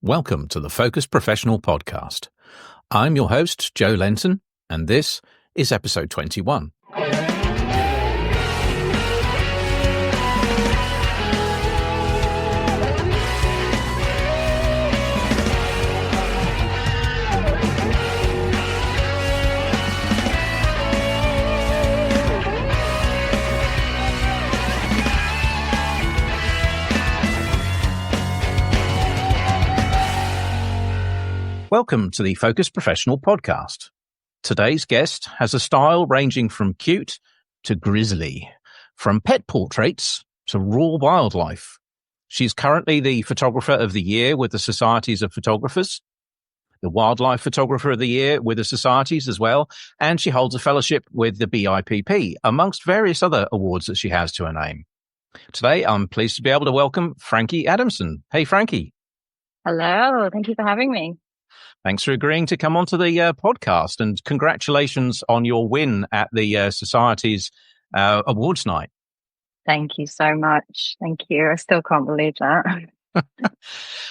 Welcome to the Focus Professional Podcast. I'm your host, Joe Lenton, and this is episode 21. Welcome to the Focus Professional Podcast. Today's guest has a style ranging from cute to grisly, from pet portraits to raw wildlife. She's currently the Photographer of the Year with the Societies of Photographers, the Wildlife Photographer of the Year with the Societies as well, and she holds a fellowship with the BIPP, amongst various other awards that she has to her name. Today, I'm pleased to be able to welcome Frankie Adamson. Hey, Frankie. Hello, thank you for having me. Thanks for agreeing to come onto the podcast, and congratulations on your win at the Society's awards night. Thank you so much. Thank you. I still can't believe that.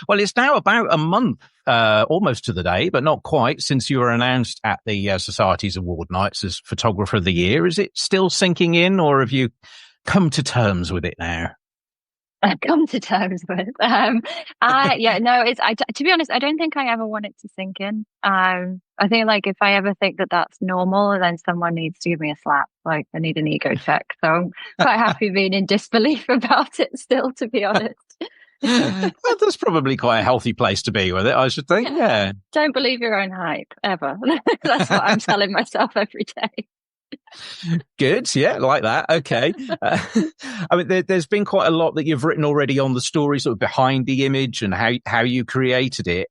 Well, it's now about a month, almost to the day, but not quite, since you were announced at the Society's award nights as Photographer of the Year. Is it still sinking in, or have you come to terms with it now? I've come to terms with. To be honest, I don't think I ever want it to sink in. I think if I ever think that that's normal, then someone needs to give me a slap. I need an ego check. So I'm quite happy being in disbelief about it still, to be honest. Well, that's probably quite a healthy place to be with it, I should think. Yeah. Don't believe your own hype, ever. That's what I'm telling myself every day. Good. Yeah, like that. Okay. I mean, there's been quite a lot that you've written already on the story sort of behind the image and how you created it.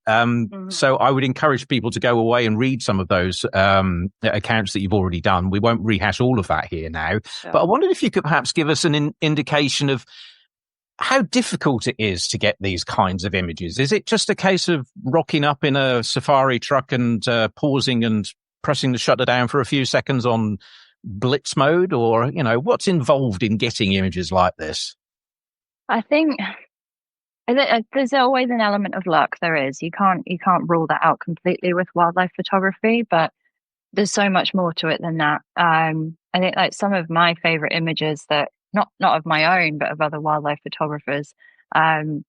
So I would encourage people to go away and read some of those accounts that you've already done. We won't rehash all of that here now, Sure. But I wondered if you could perhaps give us an indication of how difficult it is to get these kinds of images. Is it just a case of rocking up in a safari truck and pausing and pressing the shutter down for a few seconds on blitz mode, or what's involved in getting images like this? I think there's always an element of luck. There is. You can't rule that out completely with wildlife photography, but there's so much more to it than that. I think some of my favorite images that not of my own, but of other wildlife photographers. I'm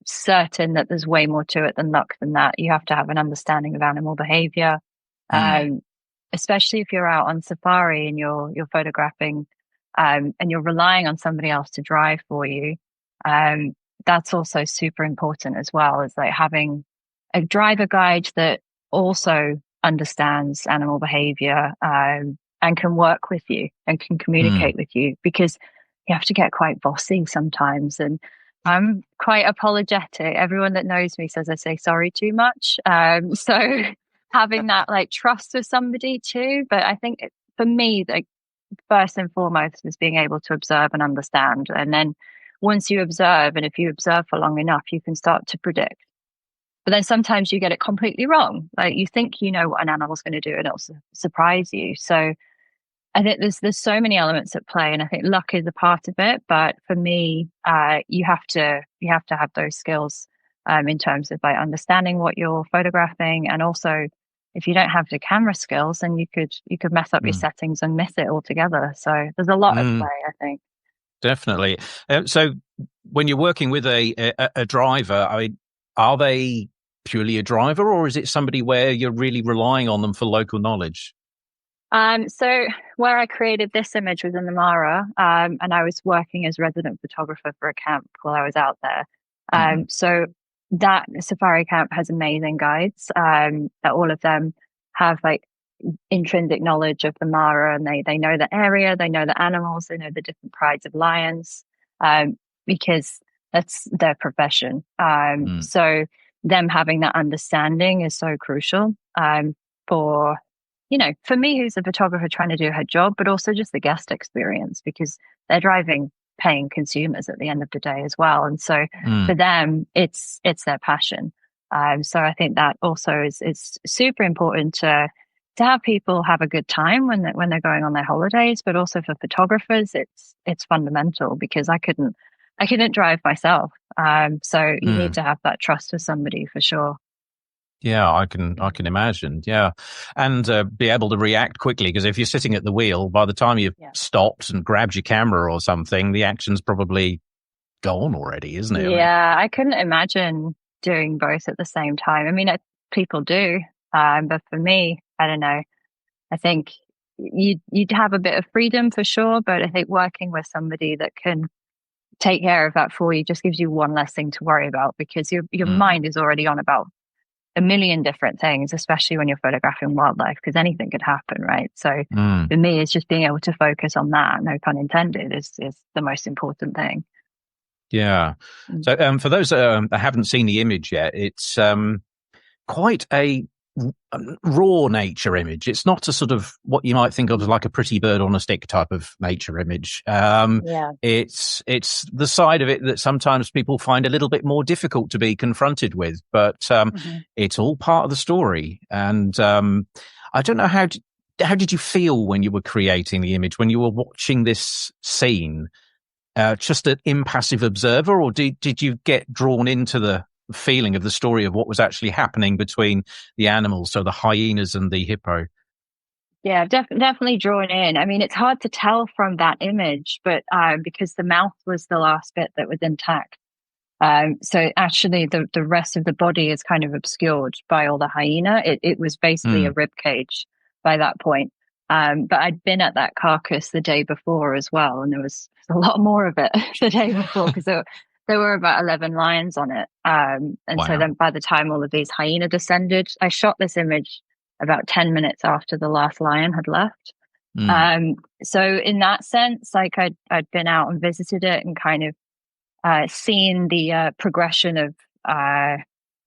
certain that there's way more to it than luck than that. You have to have an understanding of animal behavior, especially if you're out on safari and you're photographing, and you're relying on somebody else to drive for you. That's also super important as well, is having a driver guide that also understands animal behavior, and can work with you and can communicate with you, because you have to get quite bossy sometimes. And I'm quite apologetic. Everyone that knows me says I say sorry too much. So having that trust with somebody too. But I think for me, first and foremost is being able to observe and understand. And then once you observe, and if you observe for long enough, you can start to predict. But then sometimes you get it completely wrong. You think you know what an animal's going to do, and it'll surprise you. So I think there's so many elements at play, and I think luck is a part of it. But for me, you have to have those skills in terms of understanding what you're photographing, and also if you don't have the camera skills, then you could mess up your settings and miss it altogether. So there's a lot at play, I think. Definitely. So when you're working with a driver, are they purely a driver, or is it somebody where you're really relying on them for local knowledge? So where I created this image was in the Mara, and I was working as resident photographer for a camp while I was out there. So that safari camp has amazing guides, that all of them have intrinsic knowledge of the Mara, and they know the area, they know the animals, they know the different prides of lions, because that's their profession. So them having that understanding is so crucial, for me, who's a photographer trying to do her job, but also just the guest experience, because they're driving paying consumers at the end of the day as well. And so for them, it's their passion. So I think that also is super important to have people have a good time when they're going on their holidays, but also for photographers, it's fundamental, because I couldn't I couldn't drive myself. So you need to have that trust with somebody for sure. Yeah, I can imagine. Yeah, and be able to react quickly, because if you're sitting at the wheel, by the time you've Yeah. stopped and grabbed your camera or something, the action's probably gone already, isn't it? I mean, Yeah, I couldn't imagine doing both at the same time. I mean, people do, but for me, I don't know. I think you'd have a bit of freedom for sure, but I think working with somebody that can take care of that for you just gives you one less thing to worry about, because your mm, mind is already on about a million different things, especially when you're photographing wildlife, because anything could happen, right? So mm, for me, it's just being able to focus on that, no pun intended, is the most important thing. yeah. Mm. So for those that haven't seen the image yet, it's quite a raw nature image. It's not a sort of what you might think of as like a pretty bird on a stick type of nature image. Yeah. It's the side of it that sometimes people find a little bit more difficult to be confronted with, but Hmm. it's all part of the story. And I don't know how did you feel when you were creating the image, when you were watching this scene? Just an impassive observer, or did you get drawn into the feeling of the story of what was actually happening between the animals, so the hyenas and the hippo? Yeah, definitely drawn in. I mean, it's hard to tell from that image, but because the mouth was the last bit that was intact. So actually, the rest of the body is kind of obscured by all the hyena. It was basically a Mm, rib cage by that point. But I'd been at that carcass the day before as well, and there was a lot more of it the day before, because there were about 11 lions on it. And so wow. then by the time all of these hyena descended, I shot this image about 10 minutes after the last lion had left. Mm, Um, so in that sense, like I'd been out and visited it and kind of seeing the progression of uh,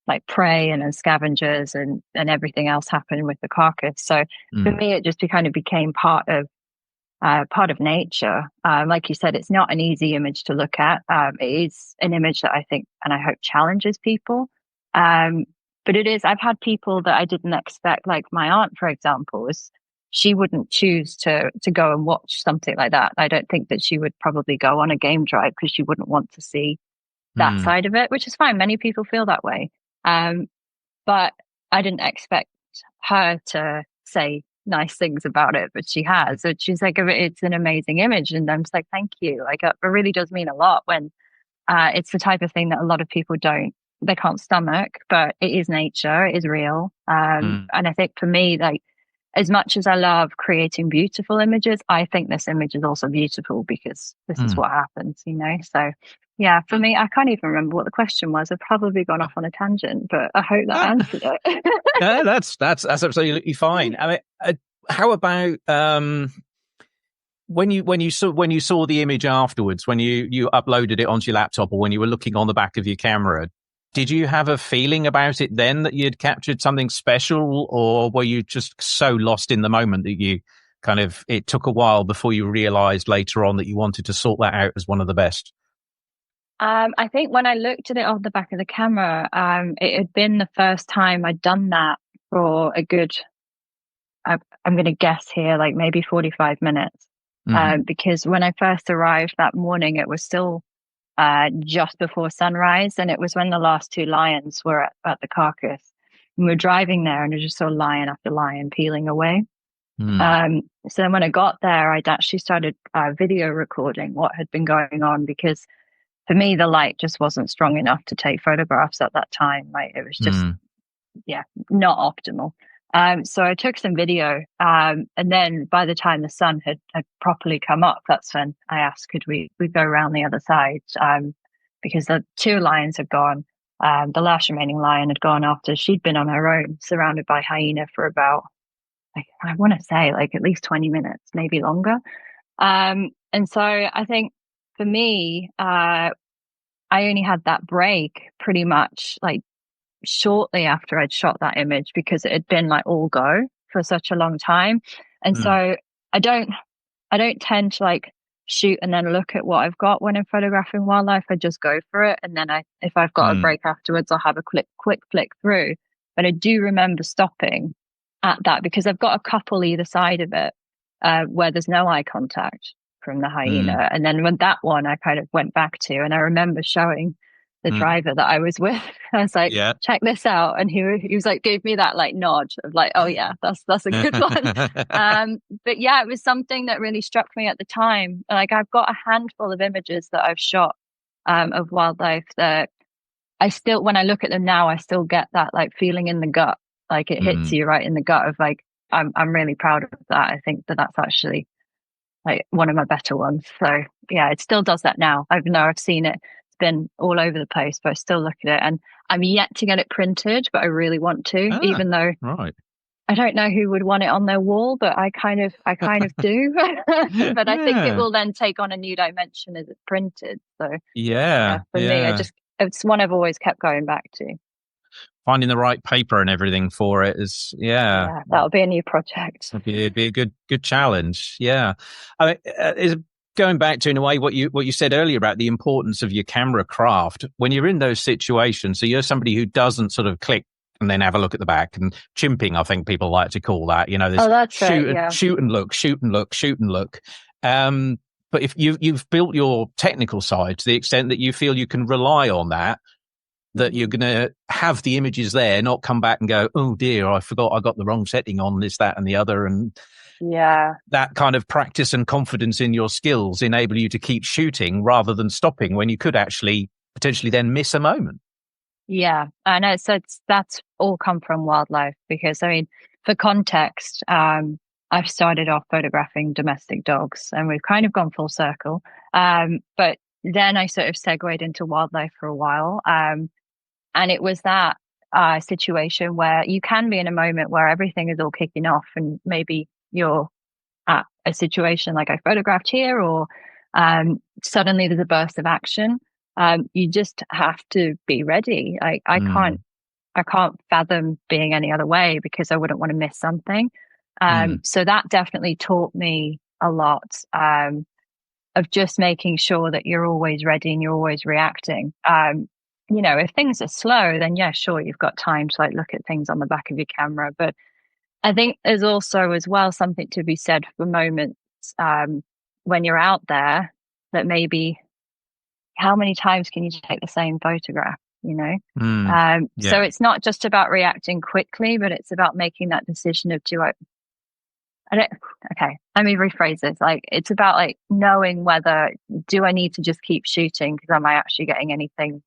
like prey and then scavengers and everything else happening with the carcass. So for mm, me, it just kind of became part of nature. Like you said, it's not an easy image to look at. It is an image that I think and I hope challenges people. Um, but it is. I've had people that I didn't expect, like my aunt, for example, is she wouldn't choose to go and watch something like that. I don't think that she would probably go on a game drive because she wouldn't want to see that mm, side of it, which is fine. Many people feel that way. Um, but I didn't expect her to say nice things about it, but she has. So she's like, it's an amazing image. And I'm just like, thank you. Like, it really does mean a lot when it's the type of thing that a lot of people they can't stomach, but it is nature, it is real. mm, And I think for me, like, as much as I love creating beautiful images, I think this image is also beautiful because this is mm. what happens, you know? So, yeah, for me, I can't even remember what the question was. I've probably gone off on a tangent, but I hope that answered it. No, that's absolutely fine. I mean, how about when you saw the image afterwards, when you uploaded it onto your laptop, or when you were looking on the back of your camera, did you have a feeling about it then that you'd captured something special, or were you just so lost in the moment that you kind of it took a while before you realized later on that you wanted to sort that out as one of the best? I think when I looked at it off the back of the camera, it had been the first time I'd done that for a good, I'm going to guess here, like maybe 45 minutes. Mm, Because when I first arrived that morning, it was still just before sunrise, and it was when the last two lions were at the carcass. And we were driving there, and I just saw lion after lion peeling away. mm, So then when I got there, I'd actually started video recording what had been going on, because for me, the light just wasn't strong enough to take photographs at that time. Like, it was just, mm, yeah, not optimal. So I took some video, and then by the time the sun had properly come up, that's when I asked, could we go around the other side? Because the two lions had gone. The last remaining lion had gone after she'd been on her own, surrounded by hyena for about, like, I want to say, like at least 20 minutes, maybe longer. And so I think for me, I only had that break pretty much like shortly after I'd shot that image, because it had been like all go for such a long time. And mm, so I don't I don't tend to like shoot and then look at what I've got when I'm photographing wildlife. I just go for it. And then if I've got a mm, break afterwards, I'll have a quick flick through. But I do remember stopping at that, because I've got a couple either side of it where there's no eye contact. from the hyena. And then when that one I kind of went back to, and I remember showing the driver that I was with, I was like, Yeah. check this out. And he was like, gave me that like nod of like, oh yeah, that's a good one. But yeah, it was something that really struck me at the time. Like I've got a handful of images that I've shot of wildlife that I still, when I look at them now, I still get that like feeling in the gut. Like it hits you right in the gut of like, I'm really proud of that. I think that that's actually like one of my better ones. So yeah, it still does that now. I've seen it. It's been all over the place, but I still look at it, and I'm yet to get it printed, but I really want to, even though right. I don't know who would want it on their wall, but I kind of do. But I think it will then take on a new dimension as it's printed. So yeah, for me, it's one I've always kept going back to. Finding the right paper and everything for it is, that'll be a new project. It'd be a good challenge. Yeah. I mean, is going back to, in a way, what you said earlier about the importance of your camera craft when you're in those situations. So you're somebody who doesn't sort of click and then have a look at the back, and chimping, I think people like to call that, this shoot and look. But if you've built your technical side to the extent that you feel you can rely on that you're going to have the images there, not come back and go, oh dear, I forgot I got the wrong setting on this, that, and the other. And that kind of practice and confidence in your skills enable you to keep shooting rather than stopping when you could actually potentially then miss a moment. Yeah, I know. So that's all come from wildlife, because I mean, for context, I've started off photographing domestic dogs, and we've kind of gone full circle. But then I sort of segued into wildlife for a while. And it was that situation where you can be in a moment where everything is all kicking off, and maybe you're at a situation like I photographed here, or suddenly there's a burst of action. You just have to be ready. I can't fathom being any other way, because I wouldn't want to miss something. So that definitely taught me a lot of just making sure that you're always ready and you're always reacting. If things are slow, then yeah, sure, you've got time to like look at things on the back of your camera. But I think there's also as well something to be said for moments when you're out there that maybe how many times can you take the same photograph, So it's not just about reacting quickly, but it's about making that decision of let me rephrase this. Like, it's about like knowing whether, do I need to just keep shooting because am I actually getting anything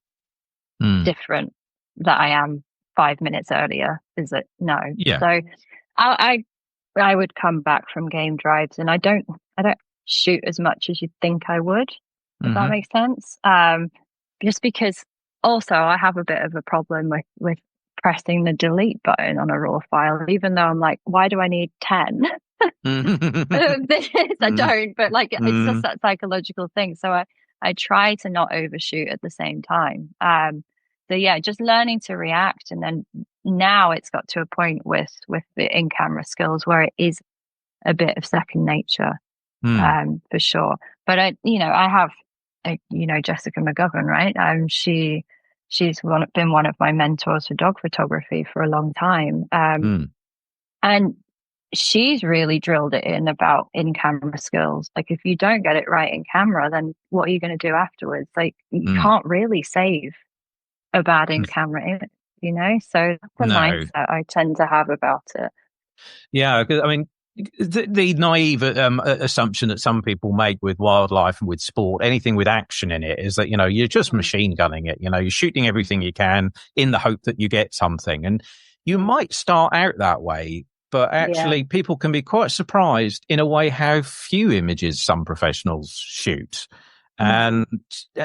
different that I am 5 minutes earlier? Is it no? Yeah. So I would come back from game drives, and I don't shoot as much as you'd think I would, if that makes sense. Just because also I have a bit of a problem with pressing the delete button on a raw file, even though I'm like, why do I need 10? I don't, but like it's just that psychological thing. So I try to not overshoot at the same time. So yeah, just learning to react, and then now it's got to a point with the in-camera skills where it is a bit of second nature, for sure. But I have Jessica McGovern, right? She's been one of my mentors for dog photography for a long time, and she's really drilled it in about in-camera skills. Like, if you don't get it right in camera, then what are you going to do afterwards? Like, you can't really save a bad in-camera image, so that's the mindset I tend to have about it. Yeah, because I mean, the naive assumption that some people make with wildlife and with sport, anything with action in it, is that you're just machine gunning it. You're shooting everything you can in the hope that you get something, and you might start out that way. But actually, people can be quite surprised in a way how few images some professionals shoot. And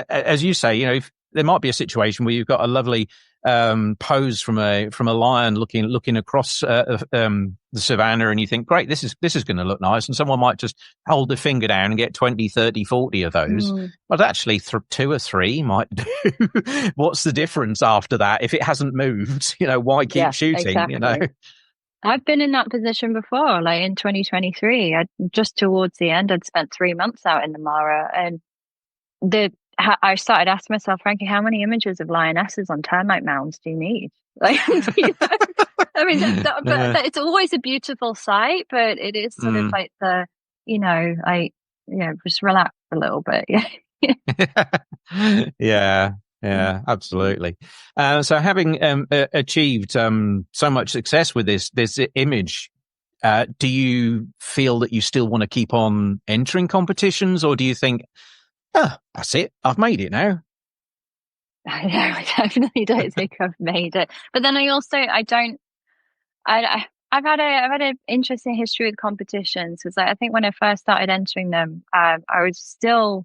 as you say, if there might be a situation where you've got a lovely pose from a lion looking across the savannah, and you think, great, this is going to look nice, and someone might just hold their finger down and get 20, 30, 40 of those. But actually 2 or 3 might do. What's the difference after that if it hasn't moved? Why keep shooting? Exactly. I've been in that position before, like in 2023. Just towards the end, I'd spent 3 months out in the Mara, and I started asking myself, Frankie, how many images of lionesses on termite mounds do you need? Like, I mean, but it's always a beautiful sight, but it is sort of like just relax a little bit. Yeah. Yeah, Mm. yeah, absolutely. So having achieved so much success with this image, do you feel that you still want to keep on entering competitions, or do you think, oh, that's it, I've made it now? I know, I definitely don't think I've made it. But then I don't, I've had an interesting history with competitions because I think when I first started entering them, I was still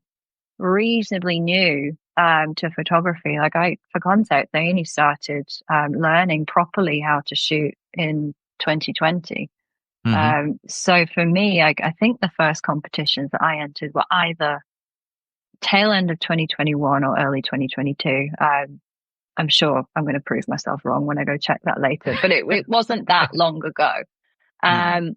reasonably new to photography. Like for context, I only started learning properly how to shoot in 2020. Hmm. So for me, I think the first competitions that I entered were either tail end of 2021 or early 2022. I'm sure I'm going to prove myself wrong when I go check that later, but it wasn't that long ago. Mm. Um,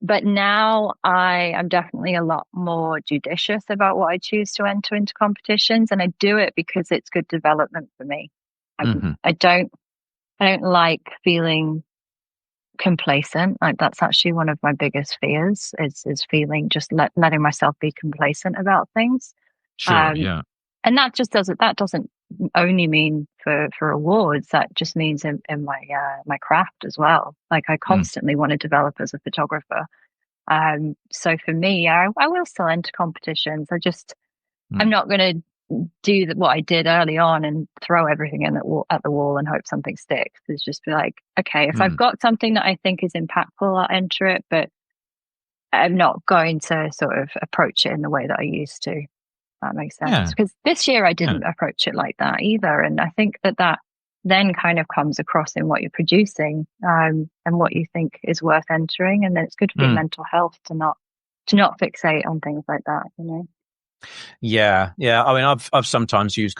but now I am definitely a lot more judicious about what I choose to enter into competitions, and I do it because it's good development for me. Hmm. I don't like feeling complacent. Like that's actually one of my biggest fears is feeling just letting myself be complacent about things. Sure, Um, yeah. and that doesn't only mean for awards. That just means in my craft as well. Like I Mm. constantly want to develop as a photographer. So for me, I will still enter competitions. I'm Mm. not going to do what I did early on and throw everything in at the wall and hope something sticks. It's just be like, okay, if I've Mm. got something that I think is impactful, I'll enter it, but I'm not going to sort of approach it in the way that I used to. That makes sense. Yeah, Because this year I yeah. didn't approach it like that either. And I think that then kind of comes across in what you're producing, and what you think is worth entering. And then it's good for your Mm. mental health to not fixate on things like that, you know? Yeah, yeah. I mean, I've sometimes used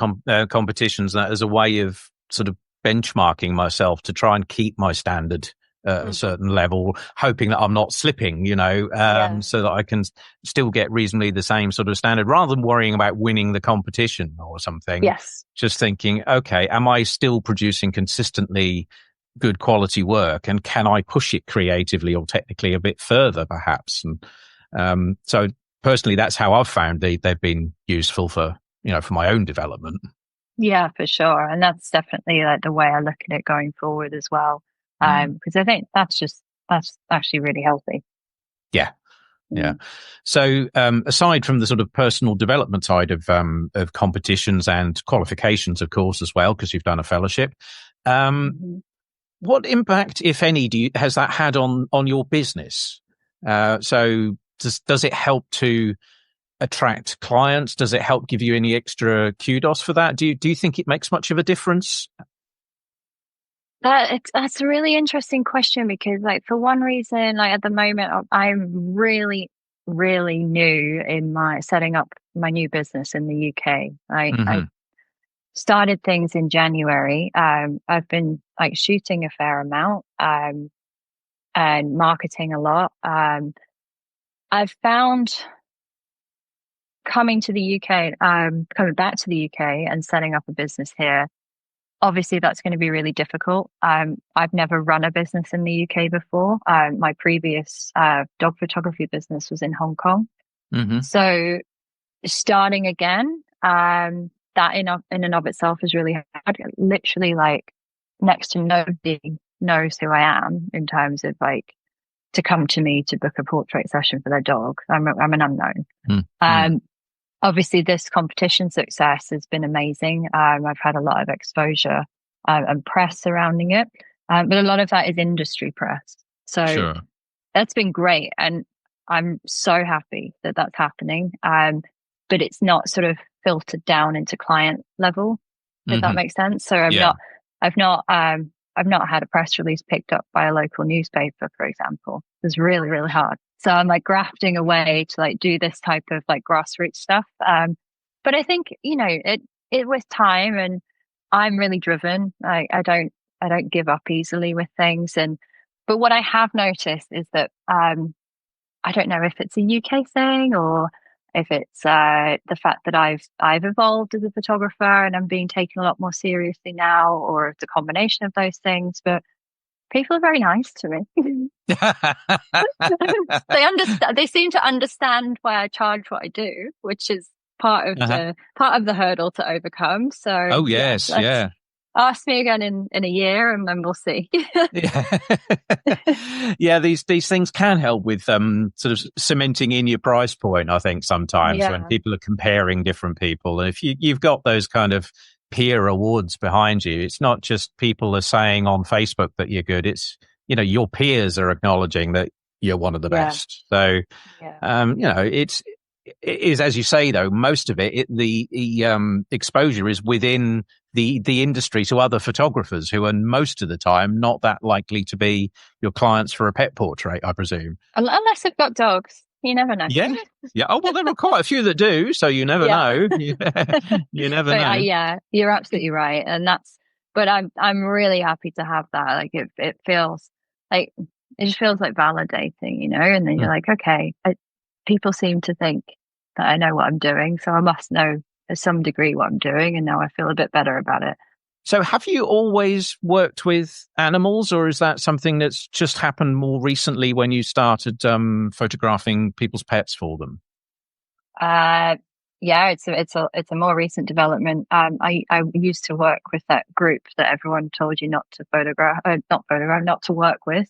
competitions as a way of sort of benchmarking myself to try and keep my standard at a Mm. certain level, hoping that I'm not slipping, Yeah. so that I can still get reasonably the same sort of standard rather than worrying about winning the competition or something. Yes. Just thinking, okay, am I still producing consistently good quality work, and can I push it creatively or technically a bit further, perhaps? And so personally, that's how I've found they've been useful for my own development. Yeah, for sure. And that's definitely like the way I look at it going forward as well. Mm. Because I think that's actually really healthy. Yeah, yeah. Mm. So aside from the sort of personal development side of competitions and qualifications, of course, as well, because you've done a fellowship, um, Mhm. what impact, if any, has that had on your business? So does it help to attract clients? Does it help give you any extra kudos for that? Do you think it makes much of a difference? That's a really interesting question because, like, for one reason, like at the moment, I'm really, really new in my setting up my new business in the UK. I Hmm. started things in January. I've been like shooting a fair amount, and marketing a lot. I've found coming back to the UK and setting up a business here. Obviously, that's going to be really difficult. I've never run a business in the UK before. My previous dog photography business was in Hong Kong. Hmm. So starting again, that in and of itself is really hard. Literally, like next to nobody knows who I am in terms of like to come to me to book a portrait session for their dog. I'm an unknown. Mm. Um, Obviously, this competition success has been amazing. I've had a lot of exposure and press surrounding it, but a lot of that is industry press. So Sure. that's been great, and I'm so happy that that's happening. But it's not sort of filtered down into client level, if that Hmm. makes sense. So Yeah. I've not, I've not had a press release picked up by a local newspaper, for example. It's really, really hard. So I'm like grafting away to like do this type of like grassroots stuff. But I think it with time, and I'm really driven. I don't give up easily with things, and but what I have noticed is that I don't know if it's a UK thing or if it's the fact that I've evolved as a photographer and I'm being taken a lot more seriously now, or it's a combination of those things. But People are very nice to me. They understand. They seem to understand why I charge what I do, which is Uh-huh. part of the hurdle to overcome. So Oh yeah, yes, let's yeah. ask me again in a year, and then we'll see. Yeah. Yeah, these things can help with sort of cementing in your price point, I think, sometimes when Yeah, people are comparing different people. And if you've got those kind of peer awards behind you, it's not just people are saying on Facebook that you're good, it's your peers are acknowledging that you're one of the yeah, best. So yeah, it is, as you say, though, most of the exposure is within the industry to other photographers who are most of the time not that likely to be your clients for a pet portrait, I presume. Unless they've got dogs, you never know. Yeah. Yeah. Oh, well, there are quite a few that do. So you never Yeah. know. You never But know. yeah, you're absolutely right, and But I'm really happy to have that. Like it feels like it just feels like validating, And then you're Mm. like, okay, people seem to think that I know what I'm doing, so I must know to some degree what I'm doing, and now I feel a bit better about it. So have you always worked with animals, or is that something that's just happened more recently when you started photographing people's pets for them? Uh, yeah, it's a more recent development. I used to work with that group that everyone told you not to not to work with,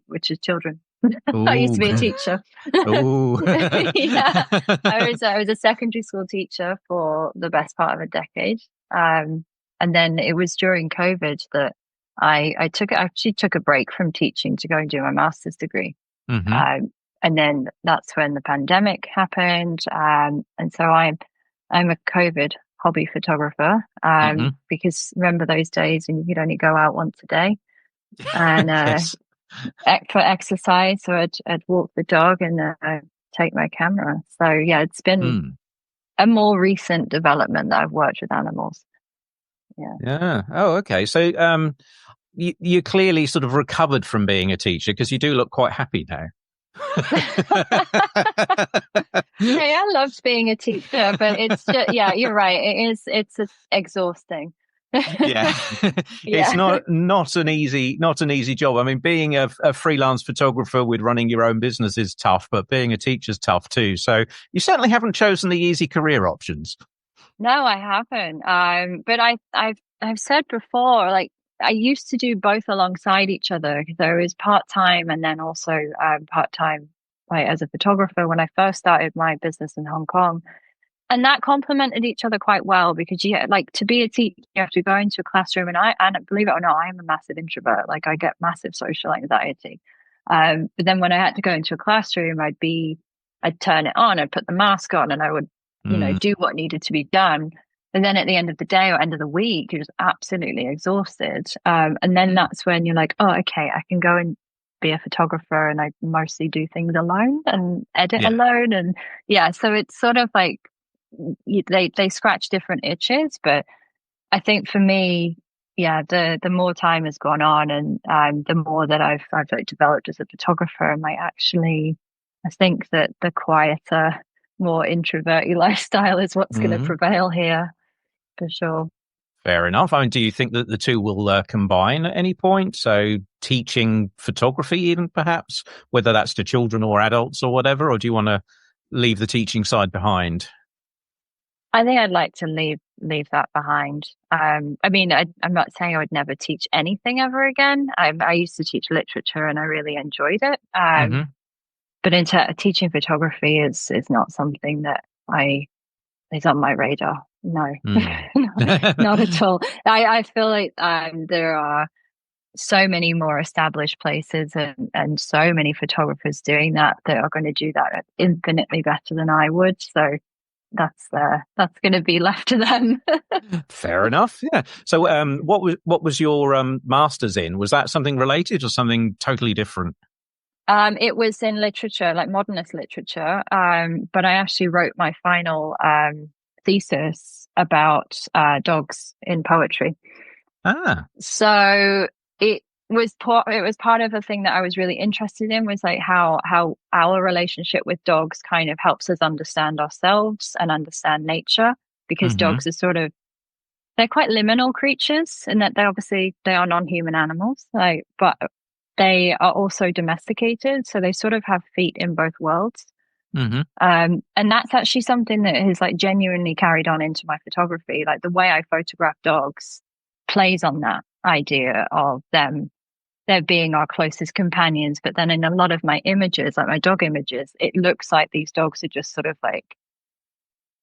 which is children. I used Oh, to be a teacher. oh. Yeah, I was a secondary school teacher for the best part of a decade. Um, and then it was during COVID that actually took a break from teaching to go and do my master's degree. Hmm. Um, and then that's when the pandemic happened. And so I'm a COVID hobby photographer. Hmm. Because remember those days when you could only go out once a day and Yes. for exercise. So I'd walk the dog and take my camera. So yeah, it's been Mm. a more recent development that I've worked with animals. Yeah. Yeah. Oh, okay. So, you clearly sort of recovered from being a teacher because you do look quite happy now. Hey, I loved being a teacher, but it's just, yeah, you're right. It's exhausting. Yeah, it's Yeah. not an easy job. I mean, being a freelance photographer with running your own business is tough, but being a teacher's tough too. So you certainly haven't chosen the easy career options. No, I haven't. But I've said before, like I used to do both alongside each other. There was part time and then also part time, like as a photographer when I first started my business in Hong Kong. And that complemented each other quite well because like to be a teacher, you have to go into a classroom, and believe it or not, I am a massive introvert. Like I get massive social anxiety. But then when I had to go into a classroom, I'd turn it on, I'd put the mask on, and I would, Mm, do what needed to be done. And then at the end of the day or end of the week, you're just absolutely exhausted. And then that's when you're like, oh, okay, I can go and be a photographer, and I mostly do things alone and edit yeah. alone, and yeah, so it's sort of like they scratch different itches, but I think for me, yeah, the more time has gone on, and the more that I've like developed as a photographer, I think that the quieter, more introverty lifestyle is what's going to Hmm. prevail here for sure. Fair enough. I mean, do you think that the two will combine at any point? So teaching photography, even perhaps, whether that's to children or adults or whatever, or do you want to leave the teaching side behind? I think I'd like to leave that behind. I mean, I'm not saying I would never teach anything ever again. I used to teach literature and I really enjoyed it. Hmm. But teaching photography is not something that I is on my radar. No, Mm. not at all. I feel like there are so many more established places and so many photographers doing that are going to do that infinitely better than I would. So that's going to be left to them. Fair enough. Yeah. So, what was your masters in? Was that something related or something totally different? It was in literature, like modernist literature. But I actually wrote my final thesis about dogs in poetry. Ah. So it was part of a thing that I was really interested in, was like how our relationship with dogs kind of helps us understand ourselves and understand nature, because Hmm. dogs are sort of they're quite liminal creatures in that they are non-human animals, like, but they are also domesticated, so they sort of have feet in both worlds. Mm-hmm. And that's actually something that has like genuinely carried on into my photography. Like the way I photograph dogs plays on that idea of them, they're being our closest companions. But then in a lot of my images, like my dog images, it looks like these dogs are just sort of like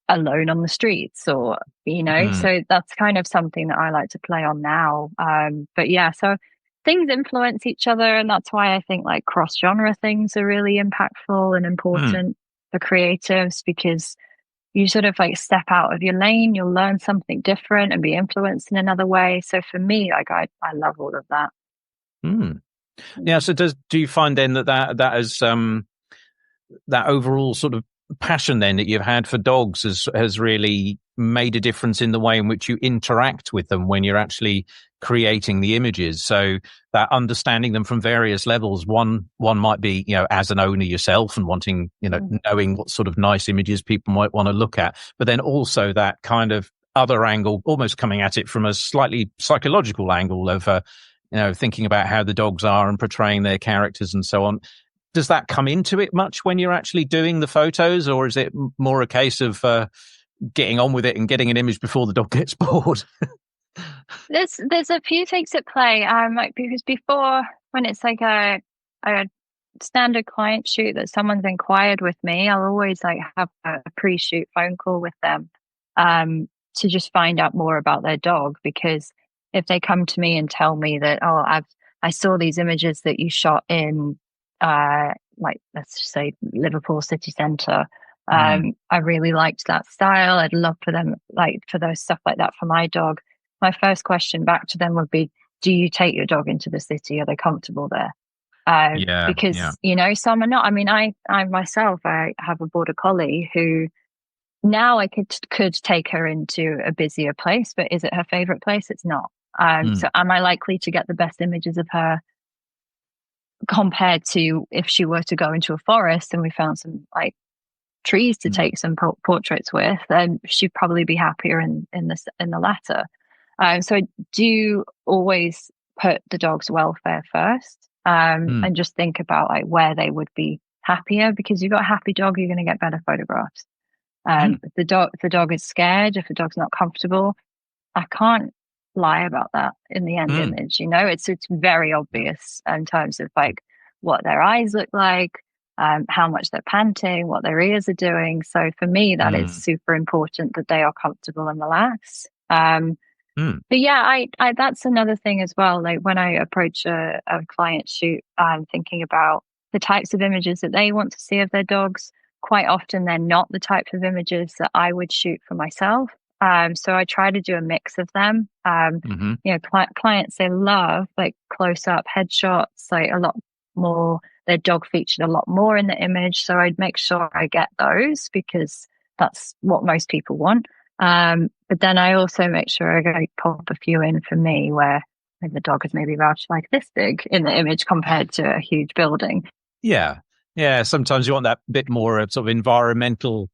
alone on the streets, or so that's kind of something that I like to play on now. But yeah, so things influence each other, and that's why I think like cross genre things are really impactful and important for creatives, because you sort of like step out of your lane, you'll learn something different and be influenced in another way. So for me, like I love all of that. Yeah, so do you find then that is that overall sort of passion then that you've had for dogs has really made a difference in the way in which you interact with them when you're actually creating the images? So that understanding them from various levels, one might be, as an owner yourself and wanting, knowing what sort of nice images people might want to look at, but then also that kind of other angle, almost coming at it from a slightly psychological angle of thinking about how the dogs are and portraying their characters and so on. Does that come into it much when you're actually doing the photos, or is it more a case of getting on with it and getting an image before the dog gets bored? There's a few things at play. Like, because before, when it's like a standard client shoot that someone's inquired with me, I'll always like have a pre-shoot phone call with them to just find out more about their dog. Because if they come to me and tell me that, I saw these images that you shot in like, let's just say Liverpool city centre, I really liked that style, I'd love for them, like for those stuff like that for my dog, my first question back to them would be, do you take your dog into the city? Are they comfortable there? Because some are not. I mean, I myself, I have a border collie who now I could take her into a busier place, but is it her favorite place? It's not. So am I likely to get the best images of her compared to if she were to go into a forest and we found some like trees to take some portraits with? Then she'd probably be happier in the latter. So I do always put the dog's welfare first, and just think about like where they would be happier, because you've got a happy dog, you're going to get better photographs. If the dog is scared, if the dog's not comfortable, I can't lie about that in the end image. It's very obvious in terms of like what their eyes look like, how much they're panting, what their ears are doing. So for me, that is super important, that they are comfortable and relaxed. But yeah, I that's another thing as well. Like when I approach a client shoot, I'm thinking about the types of images that they want to see of their dogs. Quite often, they're not the types of images that I would shoot for myself. So I try to do a mix of them. Clients, they love like close up headshots, like a lot more, their dog featured a lot more in the image. So I'd make sure I get those, because that's what most people want. But then I also make sure I pop a few in for me where the dog is maybe about like this big in the image compared to a huge building. Yeah. Sometimes you want that bit more sort of environmental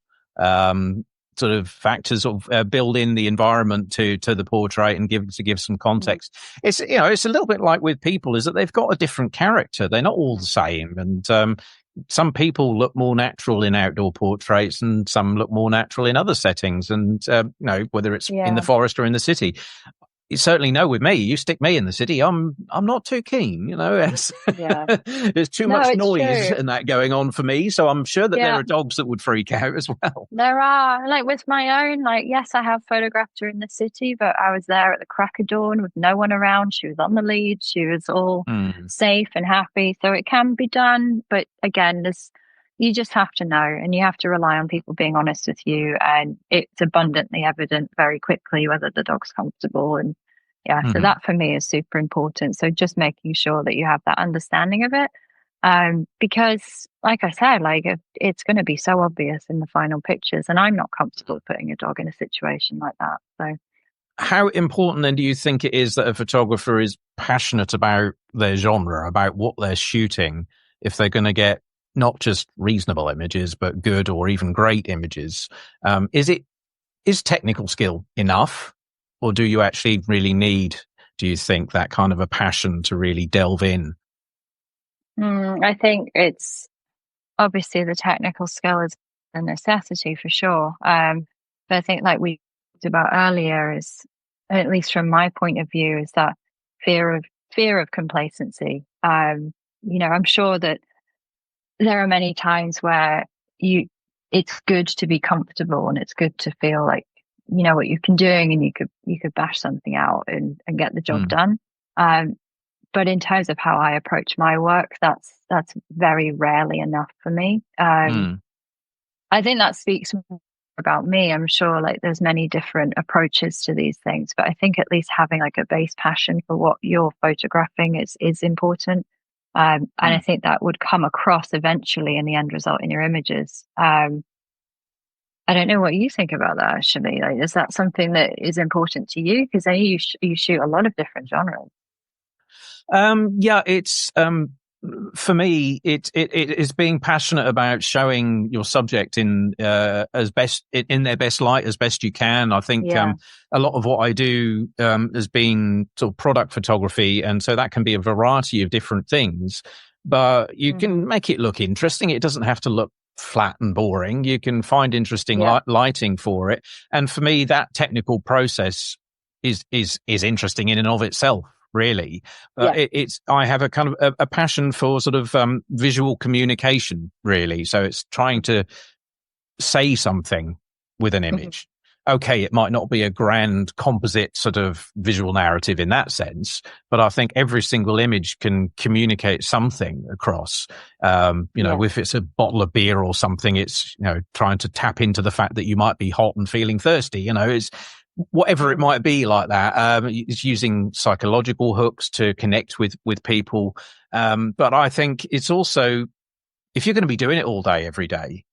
sort of factors, sort of build in the environment to the portrait and give some context. It's it's a little bit like with people, is that they've got a different character. They're not all the same, and some people look more natural in outdoor portraits, and some look more natural in other settings. And whether it's in the forest or in the city. You certainly know with me, you stick me in the city, I'm not too keen, there's too much noise and that going on for me. So I'm sure that there are dogs that would freak out as well. There are, like with my own, like, yes, I have photographed her in the city, but I was there at the crack of dawn with no one around. She was on the lead. She was all safe and happy. So it can be done. But again, you just have to know, and you have to rely on people being honest with you, and it's abundantly evident very quickly whether the dog's comfortable. And so that for me is super important. So just making sure that you have that understanding of it, because like I said, like it's going to be so obvious in the final pictures, and I'm not comfortable putting a dog in a situation like that. So how important then do you think it is that a photographer is passionate about their genre, about what they're shooting, if they're going to get not just reasonable images, but good or even great images? Is technical skill enough? or do you actually really need, do you think, that kind of a passion to really delve in? I think it's obviously the technical skill is a necessity for sure. But I think, like we talked about earlier, is, at least from my point of view, is that fear of fear of complacency. I'm sure that there are many times where you it's good to be comfortable and it's good to feel like you know what you can doing and you could bash something out and get the job Mm, done. Um, but in terms of how I approach my work, that's very rarely enough for me. mm, I think that speaks more about me. I'm sure like there's many different approaches to these things, but I think at least having like a base passion for what you're photographing is important. And I mm. think that would come across eventually in the end result in your images. I don't know what you think about that actually. Like, is that something that is important to you? Because I know you shoot a lot of different genres. Yeah, it's for me. It is being passionate about showing your subject in as best in their best light as best you can. I think Yeah. a lot of what I do has been sort of product photography, and so that can be a variety of different things. But you Hmm. can make it look interesting. It doesn't have to look flat and boring. You can find interesting Yeah. lighting for it, and for me, that technical process is interesting in and of itself. Really, Yeah. it's I have a kind of a passion for sort of visual communication, really. So it's trying to say something with an Mhm. image. Okay, it might not be a grand composite sort of visual narrative in that sense, but I think every single image can communicate something across. Yeah. If it's a bottle of beer or something, it's, trying to tap into the fact that you might be hot and feeling thirsty. It's whatever it Mhm. might be like that. It's using psychological hooks to connect with people. But I think it's also, if you're going to be doing it all day, every day,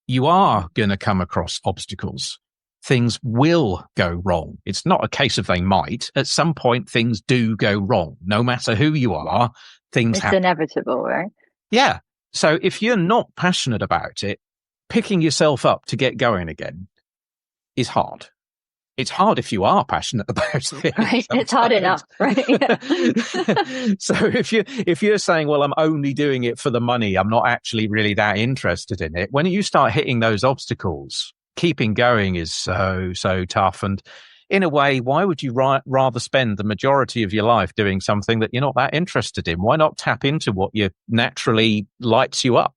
you Mhm. are going to come across obstacles. Things will go wrong. It's not a case of they might. At some point, things do go wrong. No matter who you Yeah. are, things It's happen. inevitable, right? Yeah. So if you're not passionate about it, picking yourself up to get going again is hard. It's hard if you are passionate about it Right. It's hard sometimes. enough, right? Yeah. So if you're saying, well, I'm only doing it for the money, I'm not actually really that interested in it. When you start hitting those obstacles, keeping going is so tough. And in a way, why would you rather spend the majority of your life doing something that you're not that interested in? Why not tap into what you naturally lights you up,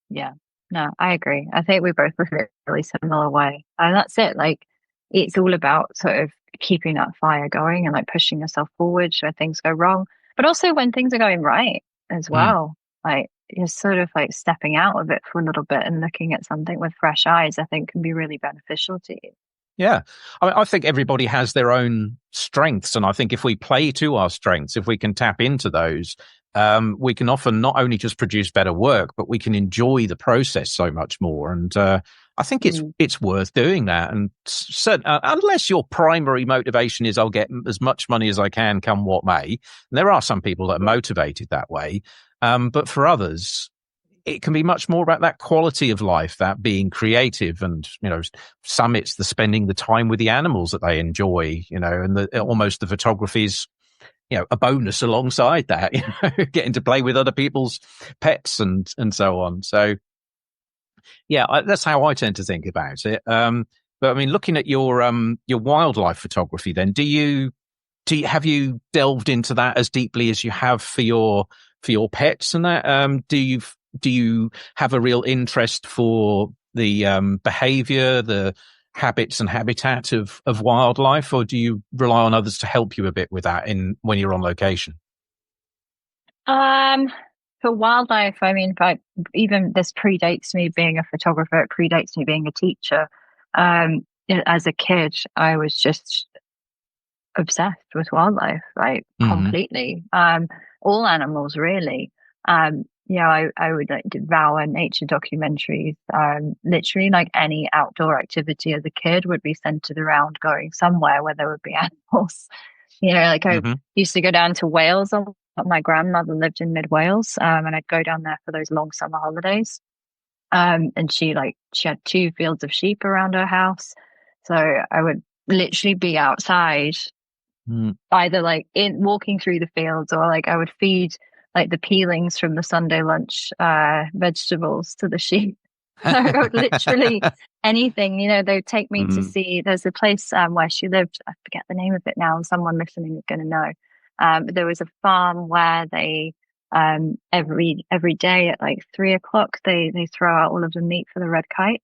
Yeah. No, I agree. I think we both look at it a really similar way. And that's it. Like, it's all about sort of keeping that fire going and like pushing yourself forward when things go wrong, but also when things are going right as Mm. well. Like, you're sort of like stepping out of it for a little bit and looking at something with fresh eyes, I think can be really beneficial to you. Yeah. I think everybody has their own strengths. And I think if we play to our strengths, if we can tap into those, we can often not only just produce better work, but we can enjoy the process so much more. And I think it's Mm. it's worth doing that. And unless your primary motivation is I'll get as much money as I can, come what may. And there are some people that are Yeah. motivated that way. But for others, it can be much more about that quality of life, that being creative, and some it's the spending the time with the animals that they enjoy, and Mm. almost the photography's a bonus alongside that, getting to play with other people's pets and so on. So yeah, that's how I tend to think about it. But I mean, looking at your wildlife photography, then have you delved into that as deeply as you have for your pets and that? Do you have a real interest for the behaviour, the habits and habitat of wildlife, or do you rely on others to help you a bit with that in when you're on location? Um, for wildlife, I mean, but even this predates me being a photographer. It predates me being a teacher. As a kid, I was just obsessed with wildlife, like Hmm. completely. All animals really. I would like devour nature documentaries. Literally like any outdoor activity as a kid would be centered around going somewhere where there would be animals. Like I Hmm. used to go down to Wales. My grandmother lived in mid Wales, and I'd go down there for those long summer holidays. And she had 2 fields of sheep around her house. So I would literally be outside, either like in walking through the fields, or like I would feed like the peelings from the Sunday lunch vegetables to the sheep. So it would literally anything, they'd take me to see, there's a place where she lived, I forget the name of it now, someone listening is going to know. There was a farm where they every day at like 3 o'clock they throw out all of the meat for the red kite.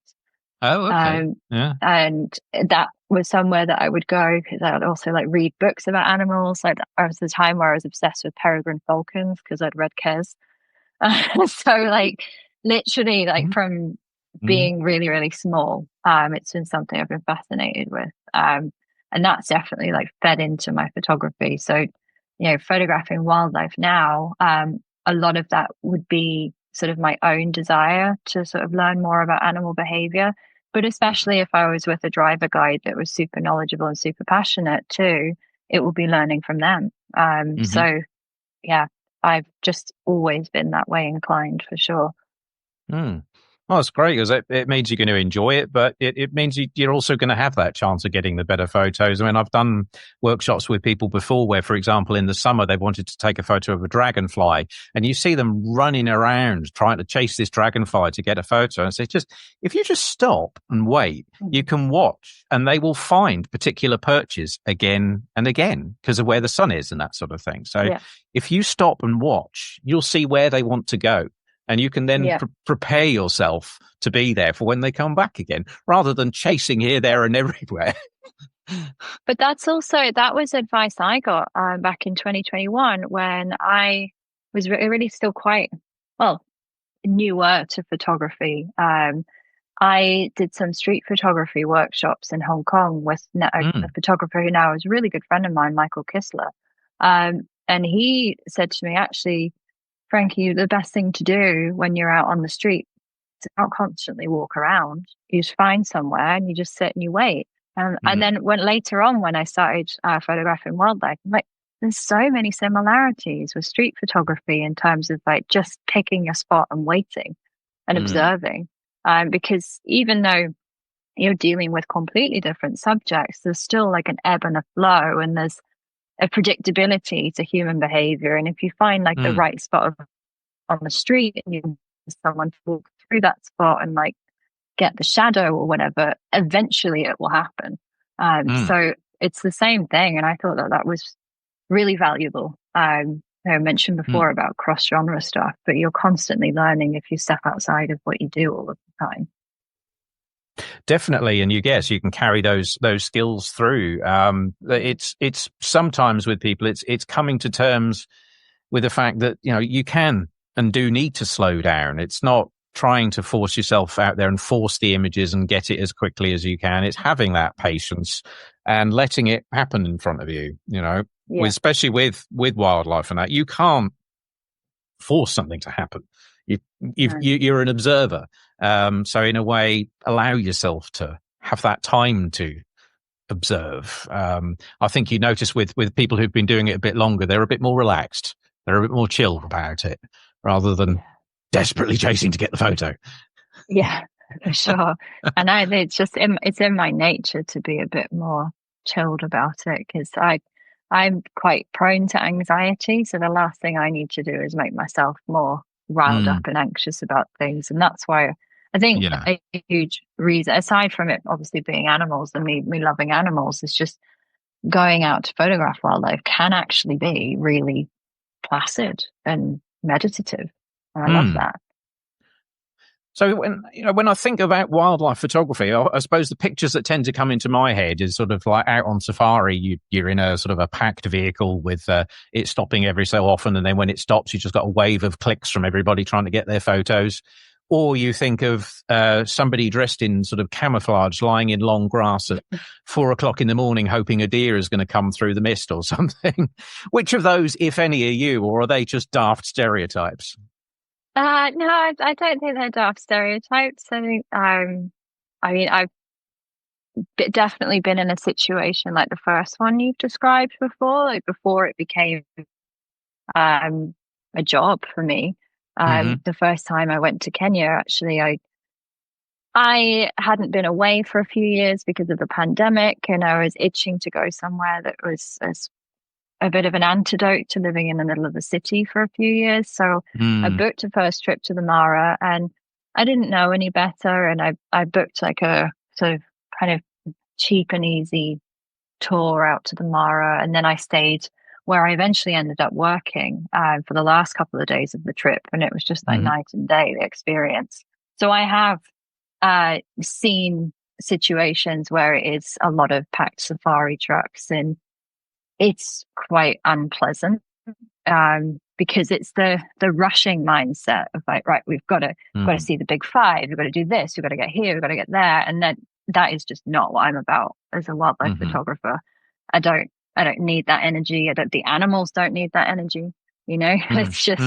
Oh, okay. Yeah. And that was somewhere that I would go because I would also like read books about animals. Like there was a time where I was obsessed with peregrine falcons because I'd read Kes. So like literally like from being really, really small, it's been something I've been fascinated with. And that's definitely like fed into my photography. So, photographing wildlife now, a lot of that would be sort of my own desire to sort of learn more about animal behavior. But especially if I was with a driver guide that was super knowledgeable and super passionate too, it will be learning from them. So yeah, I've just always been that way inclined for sure. Well, it's great because it means you're going to enjoy it, but it means you're also going to have that chance of getting the better photos. I mean, I've done workshops with people before where, for example, in the summer, they wanted to take a photo of a dragonfly, and you see them running around trying to chase this dragonfly to get a photo. And it's just, if you just stop and wait, you can watch and they will find particular perches again and again because of where the sun is and that sort of thing. So if you stop and watch, you'll see where they want to go. And you can then prepare yourself to be there for when they come back again, rather than chasing here, there, and everywhere. But that was advice I got back in 2021 when I was really still quite, newer to photography. I did some street photography workshops in Hong Kong with a photographer who now is a really good friend of mine, Michael Kistler. And he said to me, actually, Frankie, the best thing to do when you're out on the street is not constantly walk around. You just find somewhere and you just sit and you wait. And then later on, when I started photographing wildlife, I'm like, there's so many similarities with street photography in terms of like just picking a spot and waiting and observing. Because even though you're dealing with completely different subjects, there's still like an ebb and a flow, and there's a predictability to human behavior. And if you find like the right spot on the street and you want someone to walk through that spot and like get the shadow or whatever, eventually it will happen. So it's the same thing. And I thought that was really valuable. I mentioned before about cross genre stuff, but you're constantly learning if you step outside of what you do all of the time. Definitely, and you can carry those skills through. It's sometimes with people, it's coming to terms with the fact that you can and do need to slow down. It's not trying to force yourself out there and force the images and get it as quickly as you can. It's having that patience and letting it happen in front of you. Especially with wildlife and that, you can't force something to happen. You're an observer. So in a way, allow yourself to have that time to observe. I think you notice with people who've been doing it a bit longer, they're a bit more relaxed. They're a bit more chill about it rather than desperately chasing to get the photo. Yeah, for sure. And it's just it's in my nature to be a bit more chilled about it because I'm quite prone to anxiety. So the last thing I need to do is make myself more riled up and anxious about things. And that's why I think a huge reason, aside from it obviously being animals and me loving animals, is just going out to photograph wildlife can actually be really placid and meditative. And I love that. So when I think about wildlife photography, I suppose the pictures that tend to come into my head is sort of like out on safari. You're in a sort of a packed vehicle with it stopping every so often, and then when it stops, you just got a wave of clicks from everybody trying to get their photos. Or you think of somebody dressed in sort of camouflage, lying in long grass at 4 o'clock in the morning, hoping a deer is going to come through the mist or something. Which of those, if any, are you, or are they just daft stereotypes? No, I don't think they're daft stereotypes. I think, I've definitely been in a situation like the first one you've described before, like before it became a job for me. The first time I went to Kenya, actually, I hadn't been away for a few years because of the pandemic, and I was itching to go somewhere that was a bit of an antidote to living in the middle of the city for a few years. So I Mm. booked a first trip to the Mara, and I didn't know any better. And I booked like a sort of kind of cheap and easy tour out to the Mara. And then I stayed where I eventually ended up working for the last couple of days of the trip. And it was just like Mm-hmm. night and day, the experience. So I have seen situations where it is a lot of packed safari trucks, and it's quite unpleasant because it's the rushing mindset of like, right, we've got to see the big five, we've got to do this, we've got to get here, we've got to get there, and then that is just not what I'm about as a wildlife Mm-hmm. photographer. I don't need that energy. The animals don't need that energy. It's just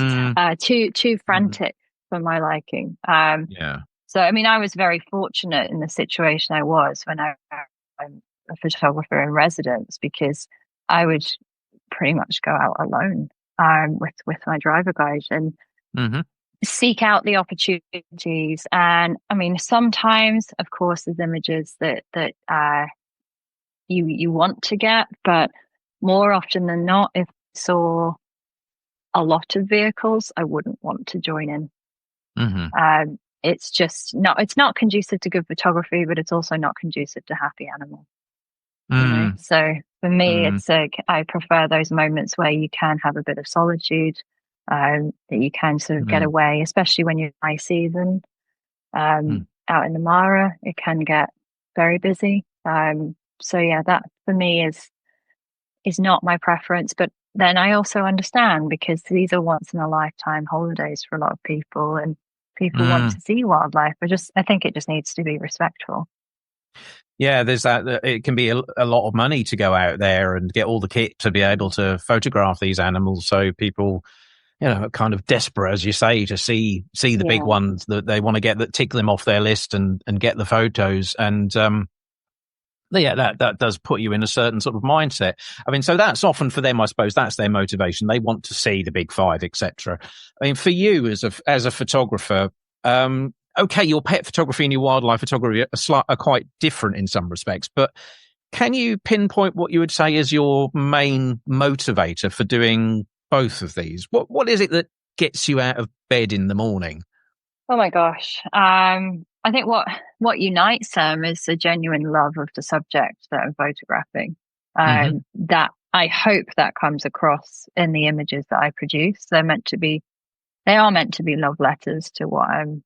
too frantic for my liking. Yeah. So, I mean, I was very fortunate in the situation I was when I'm a photographer in residence, because I would pretty much go out alone with my driver guide and Mm-hmm. seek out the opportunities. And I mean, sometimes, of course, there's images that you want to get, but more often than not, if I saw a lot of vehicles, I wouldn't want to join in. Mm-hmm. It's not conducive to good photography, but it's also not conducive to happy animals. Mm. So for me, Mm. it's like I prefer those moments where you can have a bit of solitude, that you can sort of get Mm. away, especially when you're high season. Mm. Out in the Mara, it can get very busy. So yeah, that for me is not my preference, but then I also understand, because these are once in a lifetime holidays for a lot of people, and people want Mm. to see wildlife. I think it just needs to be respectful. Yeah, there's that. It can be a lot of money to go out there and get all the kit to be able to photograph these animals. So people, are kind of desperate, as you say, to see the big Yeah. ones that they want to get, that tick them off their list and get the photos. And yeah, that does put you in a certain sort of mindset. I mean, so that's often for them, I suppose. That's their motivation. They want to see the big five, etc. I mean, for you as a photographer, okay, your pet photography and your wildlife photography are quite different in some respects, but can you pinpoint what you would say is your main motivator for doing both of these? What is it that gets you out of bed in the morning? Oh my gosh. I think what unites them is a genuine love of the subject that I'm photographing. Mm-hmm. That I hope that comes across in the images that I produce. They are meant to be love letters to what I'm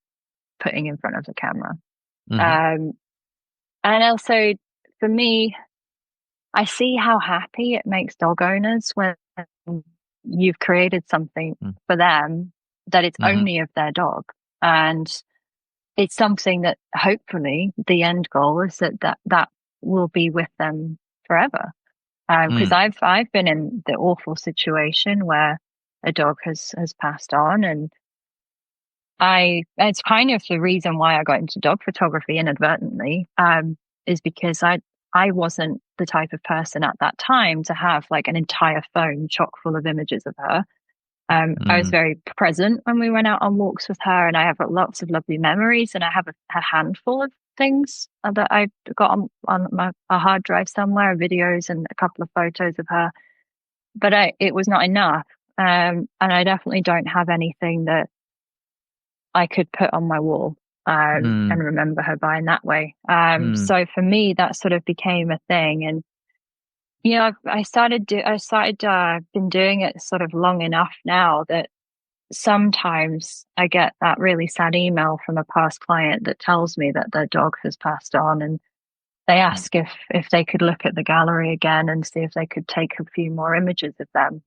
putting in front of the camera. Mm-hmm. Um, and also for me, I see how happy it makes dog owners when you've created something for them that it's Mm-hmm. only of their dog. And it's something that hopefully the end goal is that will be with them forever. Because I've been in the awful situation where a dog has passed on, and it's kind of the reason why I got into dog photography inadvertently, is because I wasn't the type of person at that time to have like an entire phone chock full of images of her. I was Mm-hmm. very present when we went out on walks with her, and I have lots of lovely memories, and I have a handful of things that I got on a hard drive somewhere, videos and a couple of photos of her. But it was not enough, and I definitely don't have anything that I could put on my wall and remember her by in that way. Mm-hmm. So for me, that sort of became a thing, and I started been doing it sort of long enough now that sometimes I get that really sad email from a past client that tells me that their dog has passed on, and they ask if they could look at the gallery again and see if they could take a few more images of them.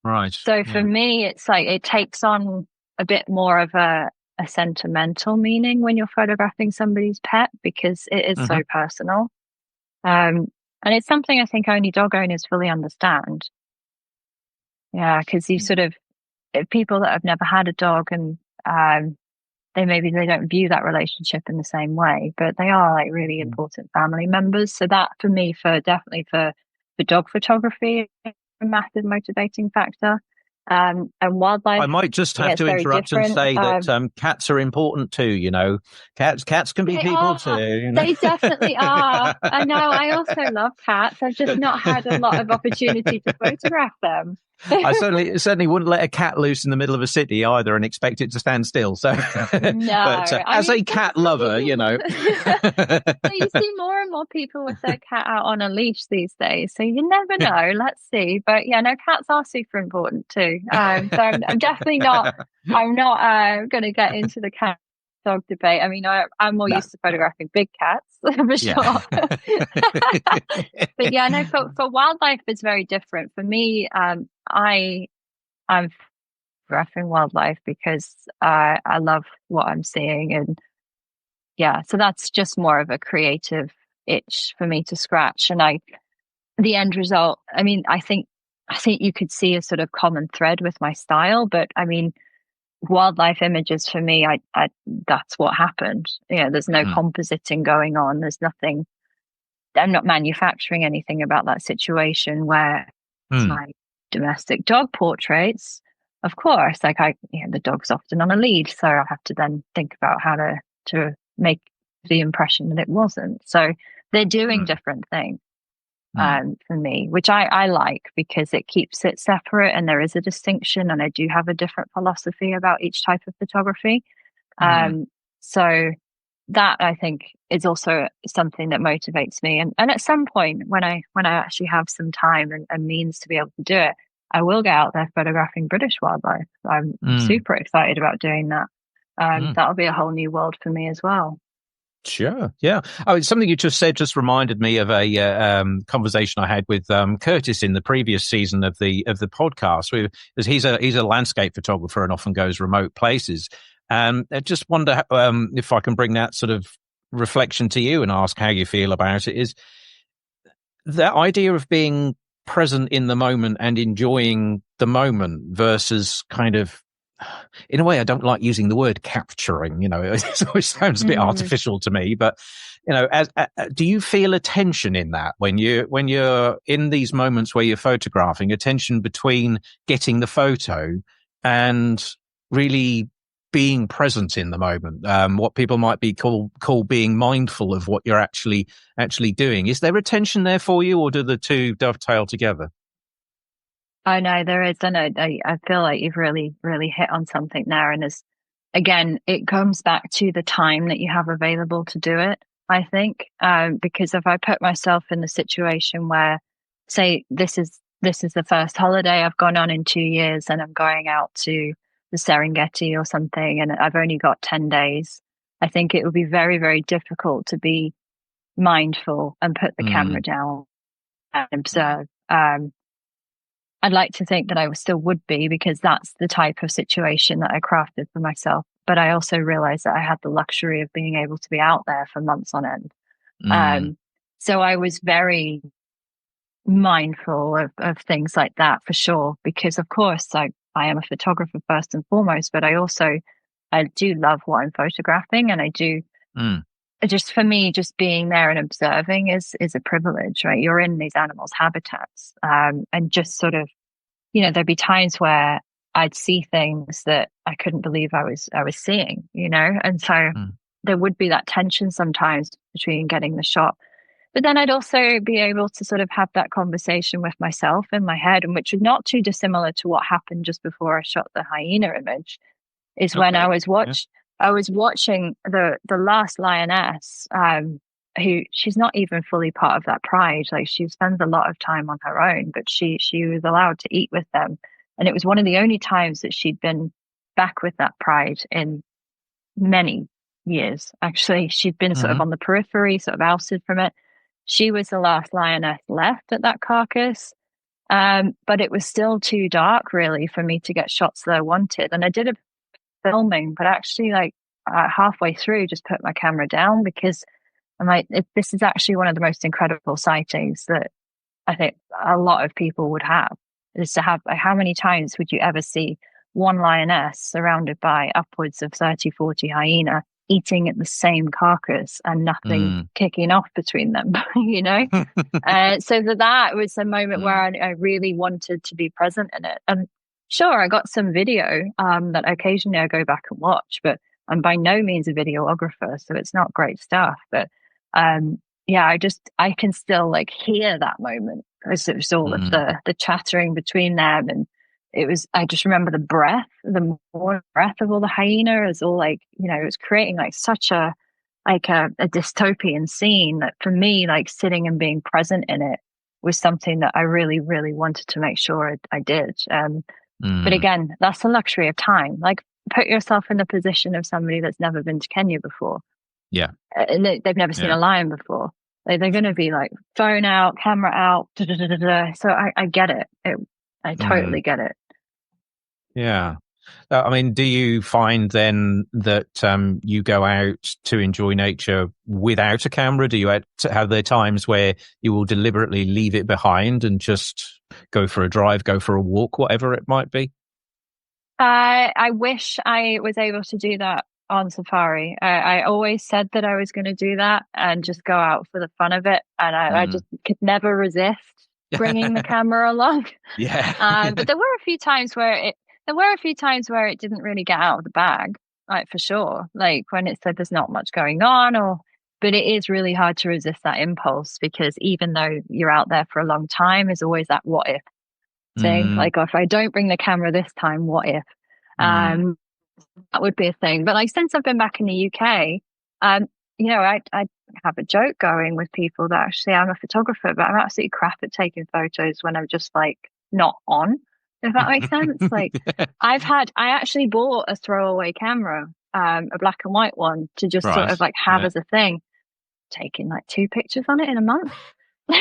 Right. So for Yeah. me, it's like it takes on a bit more of a sentimental meaning when you're photographing somebody's pet, because it is Mm-hmm. so personal. Um, and it's something I think only dog owners fully understand. Yeah, because you sort of people that have never had a dog, and they don't view that relationship in the same way, but they are like really important family members. So that for me, for definitely for dog photography, a massive motivating factor. And wildlife, I might just yeah, have it's to very interrupt and different. say that cats are important too. You know, cats can be They people are. too. You know? They definitely are. I know. I also love cats. I've just not had a lot of opportunity to photograph them. I certainly wouldn't let a cat loose in the middle of a city either and expect it to stand still. So, No, but I as mean, a cat lover, you know. so you see more and more people with their cat out on a leash these days. So you never know. Let's see. But yeah, no, cats are super important too. So I'm definitely not. I'm not going to get into the cat dog debate. I mean, I'm more No. used to photographing big cats for Yeah. sure. But yeah, no, for wildlife, it's very different. For me, I'm photographing wildlife because I love what I'm seeing, and yeah, so that's just more of a creative itch for me to scratch. And the end result, I mean, I think you could see a sort of common thread with my style, but I mean, wildlife images for me, I that's what happened. There's no Mm. compositing going on. There's nothing. I'm not manufacturing anything about that situation where it's Mm. my domestic dog portraits. Of course, like the dog's often on a lead, so I have to then think about how to make the impression that it wasn't. So they're doing Mm. different things Mm. for me, which I like because it keeps it separate and there is a distinction. And I do have a different philosophy about each type of photography. Mm. So that I think is also something that motivates me. And at some point when I actually have some time and means to be able to do it, I will get out there photographing British wildlife. I'm Mm. super excited about doing that. Mm. That'll be a whole new world for me as well. Sure. Yeah. Oh, something you just said just reminded me of a conversation I had with Curtis in the previous season of the podcast. Because he's a landscape photographer and often goes remote places. I just wonder if I can bring that sort of reflection to you and ask how you feel about it. Is that idea of being present in the moment and enjoying the moment versus kind of, in a way, I don't like using the word capturing. It always sounds a bit Mm. artificial to me. But do you feel a tension in that when you're in these moments where you're photographing, a tension between getting the photo and really being present in the moment? What people might be call being mindful of what you're actually doing. Is there a tension there for you, or do the two dovetail together? I know there is. I feel like you've really, really hit on something there. And again, it comes back to the time that you have available to do it, I think. Because if I put myself in the situation where, say, this is the first holiday I've gone on in 2 years and I'm going out to the Serengeti or something, and I've only got 10 days, I think it would be very, very difficult to be mindful and put the camera Mm. down and observe. I'd like to think that I still would be because that's the type of situation that I crafted for myself. But I also realized that I had the luxury of being able to be out there for months on end. Mm. So I was very mindful of things like that for sure, because of course I am a photographer first and foremost, but I do love what I'm photographing, and I do Mm. just, for me, just being there and observing is a privilege, right? You're in these animals' habitats, and just sort of, there'd be times where I'd see things that I couldn't believe I was seeing, and so Mm. there would be that tension sometimes between getting the shot. But then I'd also be able to sort of have that conversation with myself in my head, and which was not too dissimilar to what happened just before I shot the hyena image, is when Okay. Yeah. I was watching the last lioness, who, she's not even fully part of that pride. Like, she spends a lot of time on her own, but she was allowed to eat with them. And it was one of the only times that she'd been back with that pride in many years. Actually, she'd been sort of Mm-hmm. on the periphery, sort of ousted from it. She was the last lioness left at that carcass. But it was still too dark, really, for me to get shots that I wanted. And I did a filming, but actually, like, halfway through, just put my camera down because I'm like, this is actually one of the most incredible sightings that I think a lot of people would have. Is to have, like, how many times would you ever see one lioness surrounded by upwards of 30, 40 hyena eating at the same carcass and nothing Mm. kicking off between them, you know? So that was a moment where Mm. I really wanted to be present in it. And Sure, I got some video that occasionally I go back and watch, but I'm by no means a videographer, so it's not great stuff. But yeah, I can still like hear that moment because it was all of Mm, the chattering between them, and I just remember the more breath of all the hyenas, all like it was creating like such a dystopian scene that for me, like sitting and being present in it was something that I really, really wanted to make sure I did. But mm, again, that's the luxury of time. Like, put yourself in the position of somebody that's never been to Kenya before, yeah, and they've never seen yeah, a lion before. They're going to be like phone out, camera out. Da, da, da, da, da. So I get it. I mm, totally get it. yeah. I mean, do you find then that you go out to enjoy nature without a camera? Do you have there times where you will deliberately leave it behind and just go for a drive, go for a walk, whatever it might be? I wish I was able to do that on safari. I always said that I was going to do that and just go out for the fun of it, and I Mm. just could never resist bringing the camera along. Yeah. But there were a few times where it didn't really get out of the bag, like for sure. Like when it said there's not much going on, but it is really hard to resist that impulse because even though you're out there for a long time, there's always that what if thing. Mm, Like if I don't bring the camera this time, what if? mm. Um, that would be a thing. But like since I've been back in the UK, I have a joke going with people that actually I'm a photographer, but I'm absolutely crap at taking photos when I'm just like not on, if that makes sense. Like I actually bought a throwaway camera, a black and white one to just sort Right. of like have Yeah. as a thing, taking like 2 pictures on it in a month. So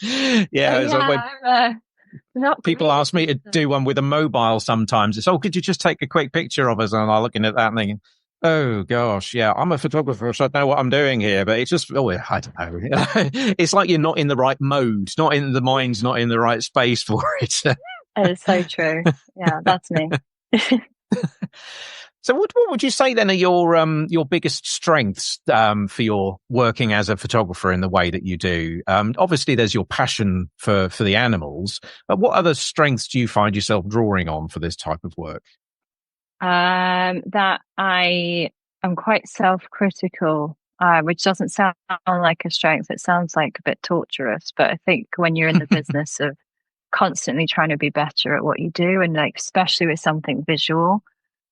Yeah. So when yeah, I'm not people great. ask me to do one with a mobile sometimes, it's, oh, could you just take a quick picture of us? And I'm looking at that and thinking, oh gosh, yeah, I'm a photographer, so I don't know what I'm doing here. But it's just, oh, I don't know. It's like you're not in the right mode, not in the mind's not in the right space for it. It's so true. Yeah, that's me. So, what would you say then are your biggest strengths for your working as a photographer in the way that you do? Obviously, there's your passion for the animals, but what other strengths do you find yourself drawing on for this type of work? That I am quite self-critical, which doesn't sound like a strength. It sounds like a bit torturous, but I think when you're in the business of constantly trying to be better at what you do, and like especially with something visual,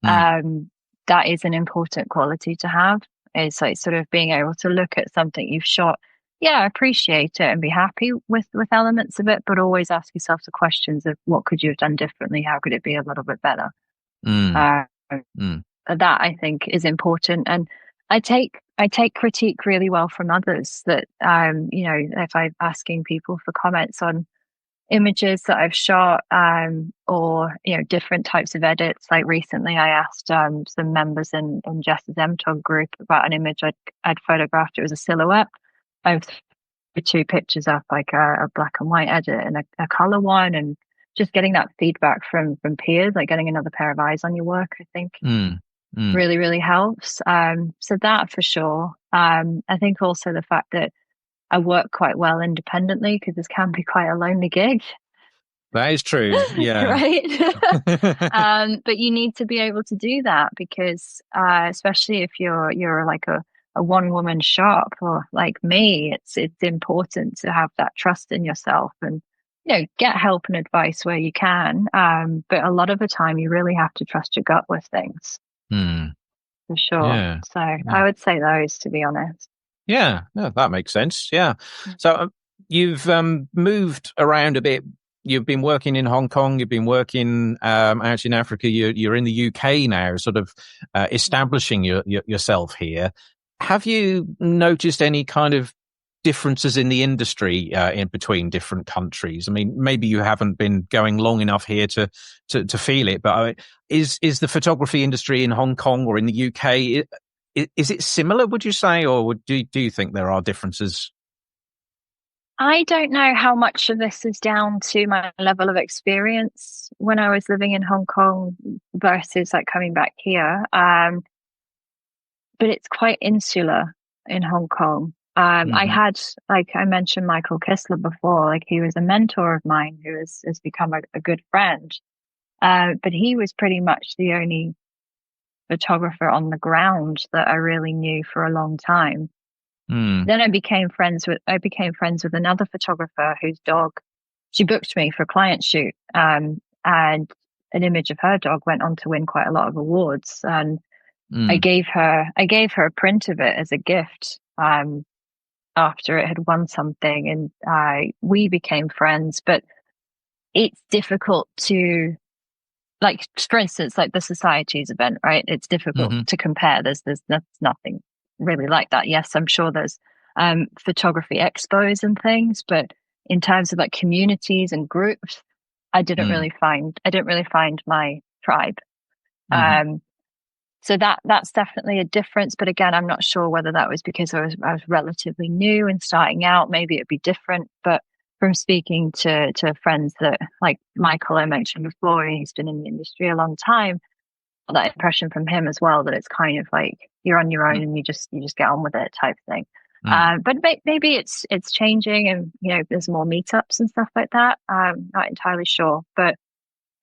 Mm, um, that is an important quality to have. It's like sort of being able to look at something you've shot, yeah, appreciate it and be happy with elements of it, but always ask yourself the questions of what could you have done differently? How could it be a little bit better? mm, Uh, mm. that I think is important, and I take critique really well from others. That if I'm asking people for comments on images that I've shot, or different types of edits. Like recently, I asked some members in Jess's MTOG group about an image I'd photographed. It was a silhouette. I've threw two pictures up, like a black and white edit and a color one, and just getting that feedback from peers, like getting another pair of eyes on your work, I think Mm, mm. really, really helps. So that for sure. I think also the fact that I work quite well independently because this can be quite a lonely gig. That is true. Yeah. Right. But you need to be able to do that because especially if you're like a one woman shop or like me, it's important to have that trust in yourself and get help and advice where you can. But a lot of the time you really have to trust your gut with things Mm, for sure. yeah. So Yeah. I would say those, to be honest. Yeah. Yeah. That makes sense. Yeah. So you've moved around a bit. You've been working in Hong Kong. You've been working out in Africa. You're in the UK now, sort of establishing yourself here. Have you noticed any kind of differences in the industry in between different countries? I mean, maybe you haven't been going long enough here to feel it, but is the photography industry in Hong Kong or in the UK, is it similar, would you say, or do you think there are differences? I don't know how much of this is down to my level of experience when I was living in Hong Kong versus like coming back here. But it's quite insular in Hong Kong. I Hmm. had, like I mentioned, Michael Kistler before. Like he was a mentor of mine who has become a good friend. But he was pretty much the only photographer on the ground that I really knew for a long time. Mm. Then I became friends with another photographer whose dog, she booked me for a client shoot. And an image of her dog went on to win quite a lot of awards. And I Mm. gave her a print of it as a gift. After it had won something, and we became friends. But it's difficult to, like, for instance, like the societies event, right? It's difficult Hmm. to compare. There's nothing really like that. Yes, I'm sure there's photography expos and things, but in terms of like communities and groups, Mm. I didn't really find my tribe. Hmm. Um, so that's definitely a difference. But again, I'm not sure whether that was because I was relatively new and starting out. Maybe it'd be different. But from speaking to friends that, like Michael I mentioned before, he's been in the industry a long time. I got that impression from him as well, that it's kind of like you're on your own and you just get on with it type thing. Mm. But maybe it's changing, and there's more meetups and stuff like that. Not entirely sure, but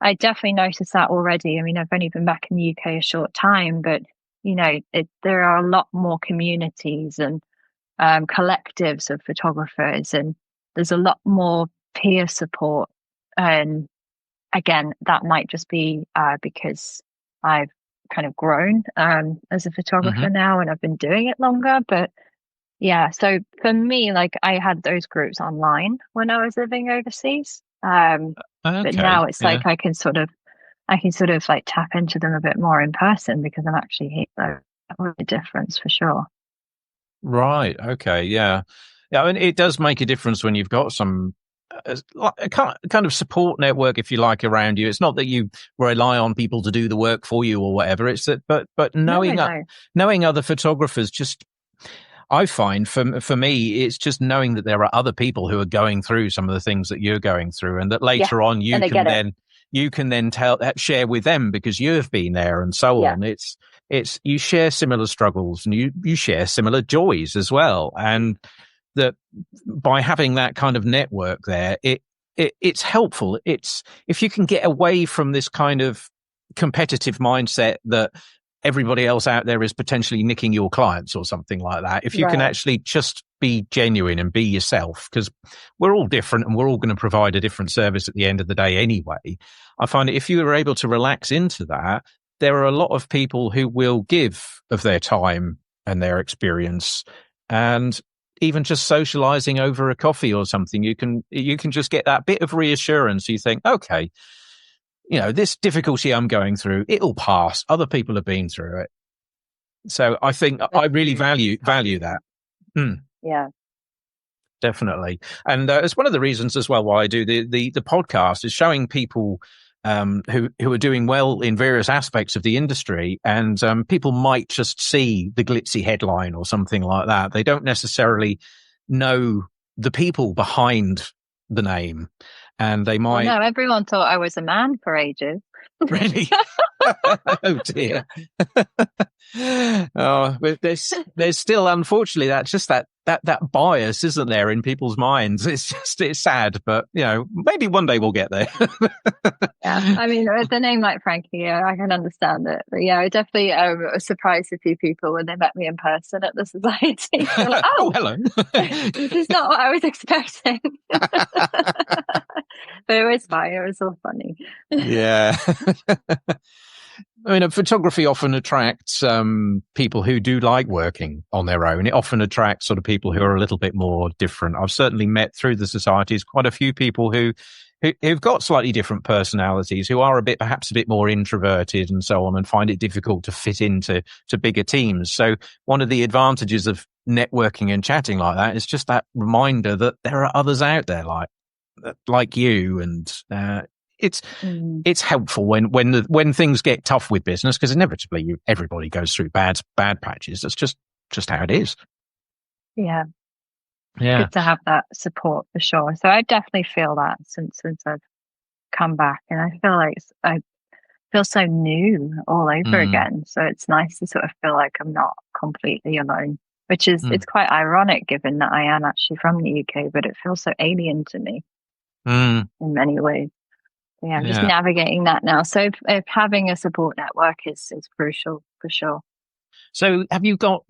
I definitely noticed that already. I mean, I've only been back in the UK a short time, but there are a lot more communities and collectives of photographers, and there's a lot more peer support. And again, that might just be because I've kind of grown as a photographer Hmm. now, and I've been doing it longer. But yeah, so for me, like I had those groups online when I was living overseas. But now Okay. it's Yeah. like I can sort of like tap into them a bit more in person because I'm actually here. So that was a difference for sure. Right. Okay. Yeah. Yeah. I mean, it does make a difference when you've got some like a kind of support network, if you like, around you. It's not that you rely on people to do the work for you or whatever. It's that, but No, knowing no. knowing other photographers, just I find for me, it's just knowing that there are other people who are going through some of the things that you're going through, and that Yeah. later on And you they can get it. then share with them because you've been there and so Yeah. on. It's you share similar struggles and you share similar joys as well, and that by having that kind of network there, it's helpful. It's if you can get away from this kind of competitive mindset that everybody else out there is potentially nicking your clients or something like that. If you can Right. actually just be genuine and be yourself, because we're all different and we're all going to provide a different service at the end of the day anyway. I find that if you are able to relax into that, there are a lot of people who will give of their time and their experience, and even just socializing over a coffee or something, you can just get that bit of reassurance. You think, okay, this difficulty I'm going through, it'll pass. Other people have been through it. So I think I really value that. Mm, Yeah. definitely. And it's one of the reasons as well why I do the podcast, is showing people who are doing well in various aspects of the industry. And people might just see the glitzy headline or something like that. They don't necessarily know the people behind the name, and they Well, might no, everyone thought I was a man for ages. really. Oh dear. Oh, but there's still, unfortunately, that's just that bias, isn't there, in people's minds? It's sad, but maybe one day we'll get there. Yeah, I mean, with a name like Frankie, yeah, I can understand it. But yeah, I definitely surprised a few people when they met me in person at the society. They're like, Oh, "Oh, hello. this is not what I was expecting." But it was fine. It was all funny. Yeah. I mean, photography often attracts people who do like working on their own. It often attracts sort of people who are a little bit more different. I've certainly met through the societies quite a few people who've got slightly different personalities, who are perhaps a bit more introverted and so on, and find it difficult to fit into bigger teams. So one of the advantages of networking and chatting like that is just that reminder that there are others out there like you, and it's Mm, it's helpful when things get tough with business, because inevitably everybody goes through bad patches. That's just how it is. yeah, it's Yeah. good to have that support for sure. So I definitely feel that since I've come back, and I feel like I feel so new all over Mm. again. So it's nice to sort of feel like I'm not completely alone, which is, Mm. it's quite ironic given that I am actually from the UK, but it feels so alien to me Mm. in many ways. Yeah, I'm just Yeah. navigating that now. So if having a support network is crucial for sure. So have you got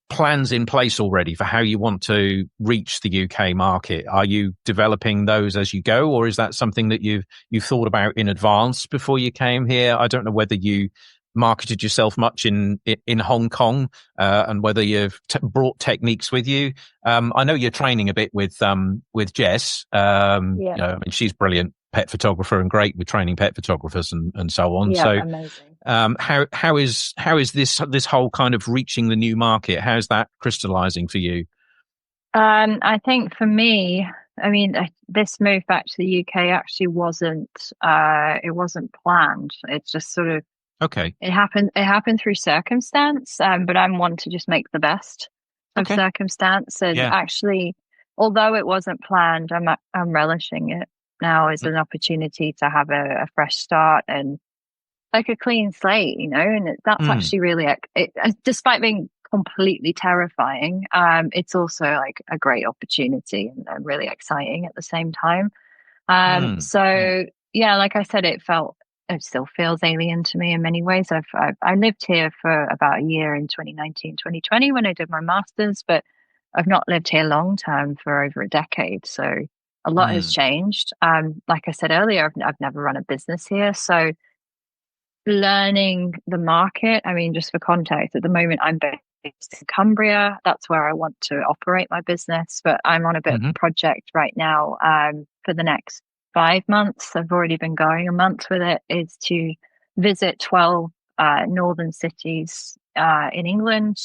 plans in place already for how you want to reach the UK market? Are you developing those as you go, or is that something that you've thought about in advance before you came here? I don't know whether you marketed yourself much in Hong Kong, and whether you've brought techniques with you. I know you're training a bit with Jess. Yeah. I mean, she's brilliant pet photographer and great with training pet photographers and so on. Yeah, So amazing. how is this whole kind of reaching the new market? How's that crystallizing for you? I think for me, I mean, this move back to the UK actually it wasn't planned. It's just sort of, Okay. it happened through circumstance. But I'm one to just make the best of Okay. circumstance. And Yeah. actually, although it wasn't planned, I'm relishing it now as an opportunity to have a fresh start and like a clean slate, and that's Mm. actually really, despite being completely terrifying, it's also like a great opportunity and really exciting at the same time. Mm. Mm. So yeah, like I said, it still feels alien to me in many ways. I lived here for about a year in 2019, 2020 when I did my master's, but I've not lived here long term for over a decade. So a lot has Mm. changed. Like I said earlier, I've never run a business here. So learning the market. I mean, just for context, at the moment I'm based in Cumbria. That's where I want to operate my business, but I'm on a bit of Mm-hmm. a project right now for the next 5 months. I've already been going a month with it, is to visit 12 northern cities in England.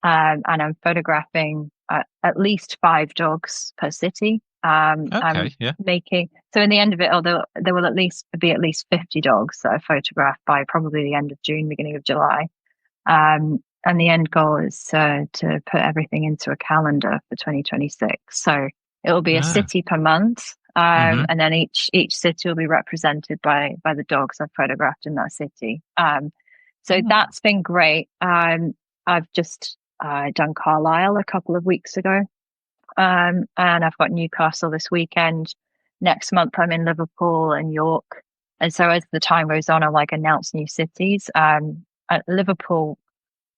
And I'm photographing at least 5 dogs per city. I'm Okay. Yeah. making, so in the end of it, there will at least 50 dogs that I photographed by probably the end of June, beginning of July. And the end goal is to put everything into a calendar for 2026. So it will be a Ah. city per month. Mm-hmm. And then each city will be represented by the dogs I've photographed in that city. So Mm. that's been great. I've just done Carlisle a couple of weeks ago. And I've got Newcastle this weekend. Next month, I'm in Liverpool and York. And so as the time goes on, I like announce new cities. At Liverpool,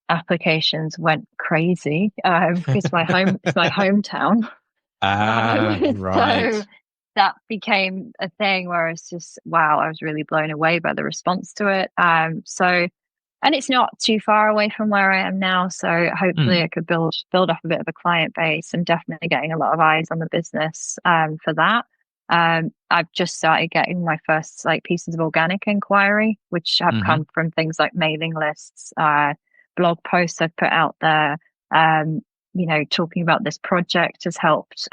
applications went crazy because it's my hometown. Right. So that became a thing where it's just wow, I was really blown away by the response to it. So and it's not too far away from where I am now, so hopefully Mm. I could build up a bit of a client base. I'm definitely getting a lot of eyes on the business for that. I've just started getting my first like pieces of organic inquiry, which have Mm-hmm. come from things like mailing lists, blog posts I've put out there. Talking about this project has helped.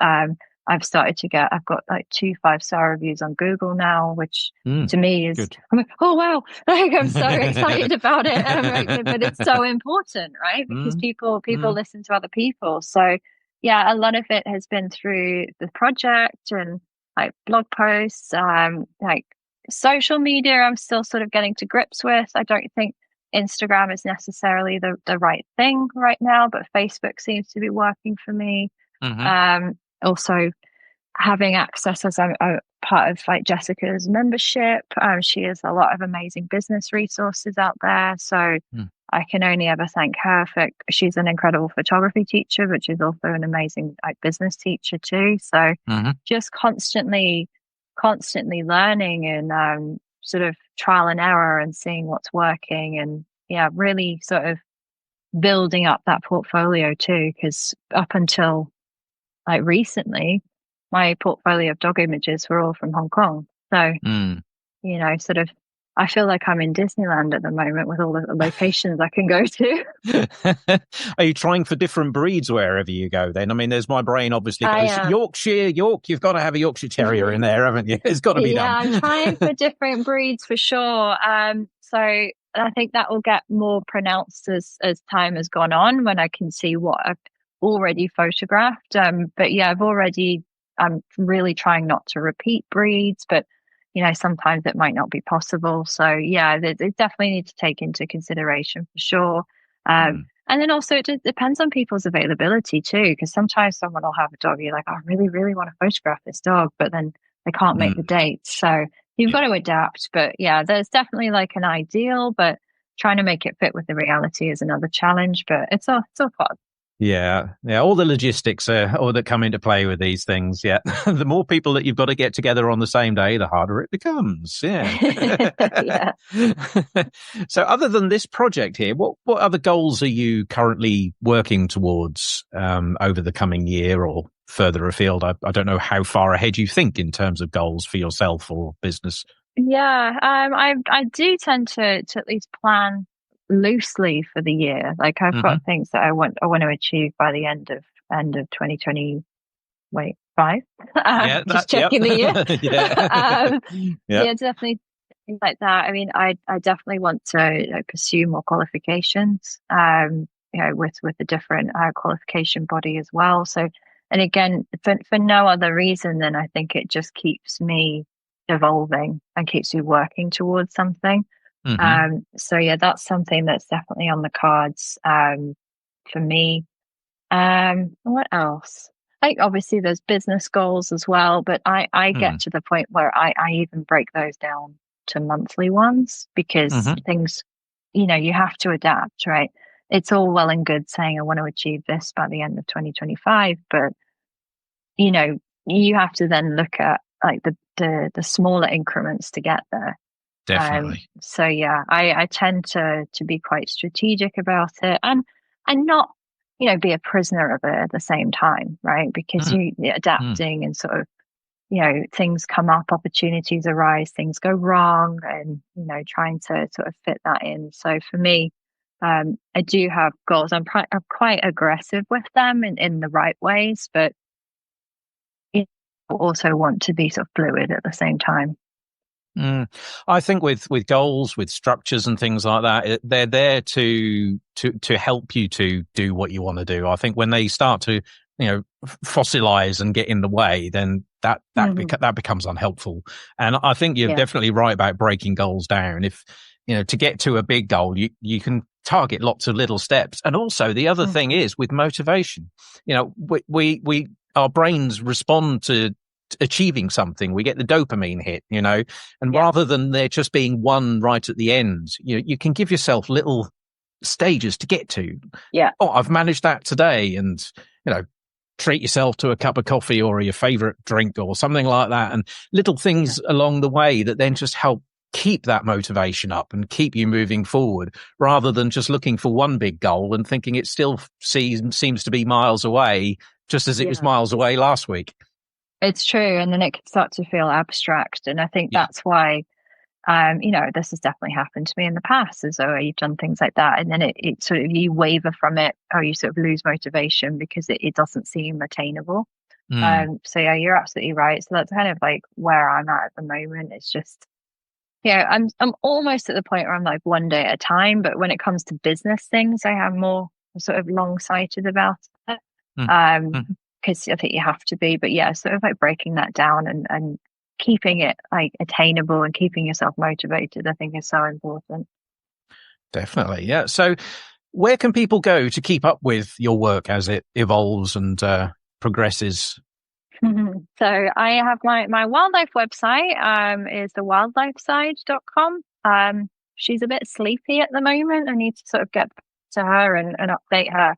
I've got like 2 5-star reviews on Google now, which Mm. to me is, Good. I'm like, oh wow, like I'm so excited about it. But it's so important, right? Because Mm. people Mm. listen to other people. So yeah, a lot of it has been through the project and like blog posts, like social media. I'm still sort of getting to grips with. I don't think Instagram is necessarily the right thing right now, but Facebook seems to be working for me. Mm-hmm. Also having access as I'm a part of like Jessica's membership. She has a lot of amazing business resources out there. So Mm. I can only ever thank her for, she's an incredible photography teacher, but she's also an amazing like business teacher too. So Mm-hmm. just constantly learning and sort of trial and error and seeing what's working and yeah, really sort of building up that portfolio too. Because up until like recently, my portfolio of dog images were all from Hong Kong. So, Mm. sort of, I feel like I'm in Disneyland at the moment with all the locations I can go to. Are you trying for different breeds wherever you go then? I mean, there's my brain obviously I goes, Yorkshire, York, you've got to have a Yorkshire Terrier in there, haven't you? It's got to be Yeah, done. I'm trying for different breeds for sure. So I think that will get more pronounced as time has gone on when I can see what I've already photographed. But yeah, I'm really trying not to repeat breeds, but sometimes it might not be possible. So yeah, they definitely need to take into consideration for sure. Mm. And then also it just depends on people's availability too, because sometimes someone will have a dog, you're like, I really, really want to photograph this dog, but then they can't make the date. So you've got to adapt. But yeah, there's definitely like an ideal, but trying to make it fit with the reality is another challenge, but it's all fun. Yeah, yeah. All the logistics all that come into play with these things. Yeah, the more people that you've got to get together on the same day, the harder it becomes. Yeah. Yeah. So, other than this project here, what other goals are you currently working towards over the coming year or further afield? I don't know how far ahead you think in terms of goals for yourself or business. Yeah, I do tend to at least plan loosely for the year. Like I've Hmm. got things that I want to achieve by the end of 2020. Wait, five. Yeah, Just yep. checking the year. Yeah. um, Yeah. yeah, definitely things like that. I mean, I definitely want to pursue more qualifications. With the different qualification body as well. So, and again, for no other reason than I think it just keeps me evolving and keeps me working towards something. Hmm. So yeah, that's something that's definitely on the cards for me. What else? Like obviously there's business goals as well, but I Hmm. get to the point where I even break those down to monthly ones because Hmm. things, you have to adapt, right? It's all well and good saying I want to achieve this by the end of 2025, but you know, you have to then look at like the smaller increments to get there. Definitely. So yeah, I tend to be quite strategic about it and not, be a prisoner of it at the same time, right? Because Mm. you're Mm. adapting and sort of, things come up, opportunities arise, things go wrong, and trying to sort of fit that in. So for me, I do have goals. I'm quite aggressive with them in the right ways, but you also want to be sort of fluid at the same time. Mm. I think with goals, with structures and things like that, they're there to help you to do what you want to do. I think when they start to fossilize and get in the way, then Hmm. that becomes unhelpful. And I think you're Yeah. definitely right about breaking goals down. If to get to a big goal, you can target lots of little steps. And also the other thing Hmm. is with motivation, we our brains respond to achieving something. We get the dopamine hit, and Yeah. rather than there just being one right at the end, you can give yourself little stages to get to. Yeah. Oh, I've managed that today, and you know, treat yourself to a cup of coffee or your favorite drink or something like that, and little Yeah. things along the way that then just help keep that motivation up and keep you moving forward, rather than just looking for one big goal and thinking it still seems to be miles away, just as it was Yeah. miles away last week. It's true. And then it can start to feel abstract. And I think Yeah. that's why, this has definitely happened to me in the past, is though you've done things like that. And then it sort of, you waver from it or you sort of lose motivation because it doesn't seem attainable. Mm. So yeah, you're absolutely right. So that's kind of like where I'm at the moment. It's just, I'm almost at the point where I'm like one day at a time, but when it comes to business things, I am more sort of long sighted about it. Mm. Um, Mm. because I think you have to be, but yeah, sort of like breaking that down and keeping it like attainable and keeping yourself motivated, I think is so important. Definitely. Yeah. So where can people go to keep up with your work as it evolves and progresses? So I have my wildlife website is thewildlifeside.com. She's a bit sleepy at the moment. I need to sort of get to her and update her.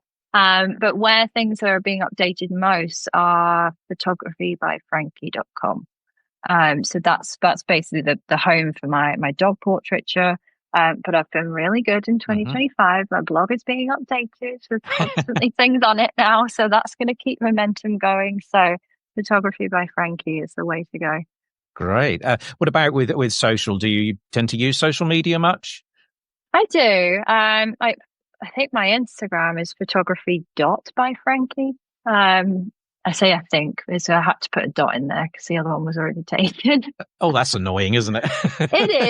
But where things are being updated most are photographybyfrankie.com. So that's basically the home for my dog portraiture. But I've been really good in Hmm. 2025. My blog is being updated. There's constantly things on it now. So that's going to keep momentum going. So photography by Frankie is the way to go. Great. What about with social? Do you tend to use social media much? I do. I think my Instagram is photography dot by Frankie. I say I think, so I had to put a dot in there because the other one was already taken. Oh, that's annoying, isn't It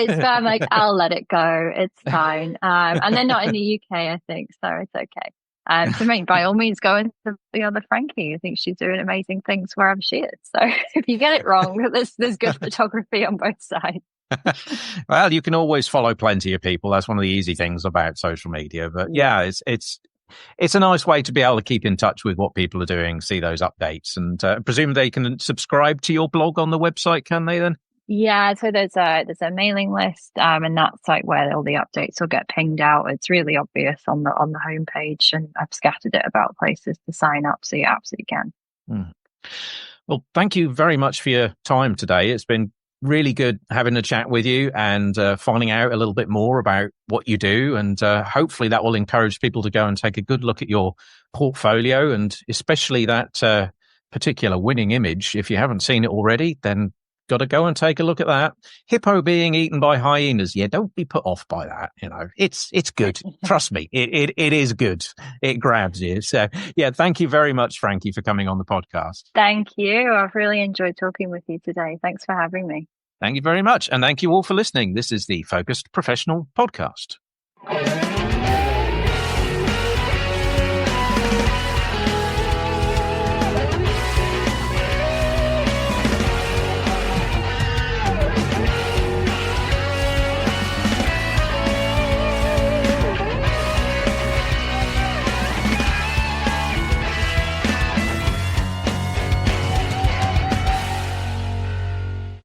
is, but I'm like, it? I'll let it go. It's fine. And they're not in the UK, I think, so it's okay. So mate, by all means, go into the other Frankie. I think she's doing amazing things wherever she is. So if you get it wrong, there's good photography on both sides. Well, you can always follow plenty of people. That's one of the easy things about social media. But Yeah. yeah, it's It's a nice way to be able to keep in touch with what people are doing, see those updates, and presume they can subscribe to your blog on the website, can they then? Yeah, so there's a mailing list, and that's like where all the updates will get pinged out. It's really obvious on the homepage, and I've scattered it about places to sign up, so you absolutely can. Well, thank you very much for your time today. It's been really good having a chat with you and finding out a little bit more about what you do. And hopefully that will encourage people to go and take a good look at your portfolio, and especially that particular winning image. If you haven't seen it already, then got to go and take a look at that. Hippo being eaten by hyenas. Yeah, don't be put off by that. It's good. Trust me, it is good. It grabs you. So yeah, thank you very much, Frankie, for coming on the podcast. Thank you. I've really enjoyed talking with you today. Thanks for having me. Thank you very much. And thank you all for listening. This is the Focused Professional Podcast.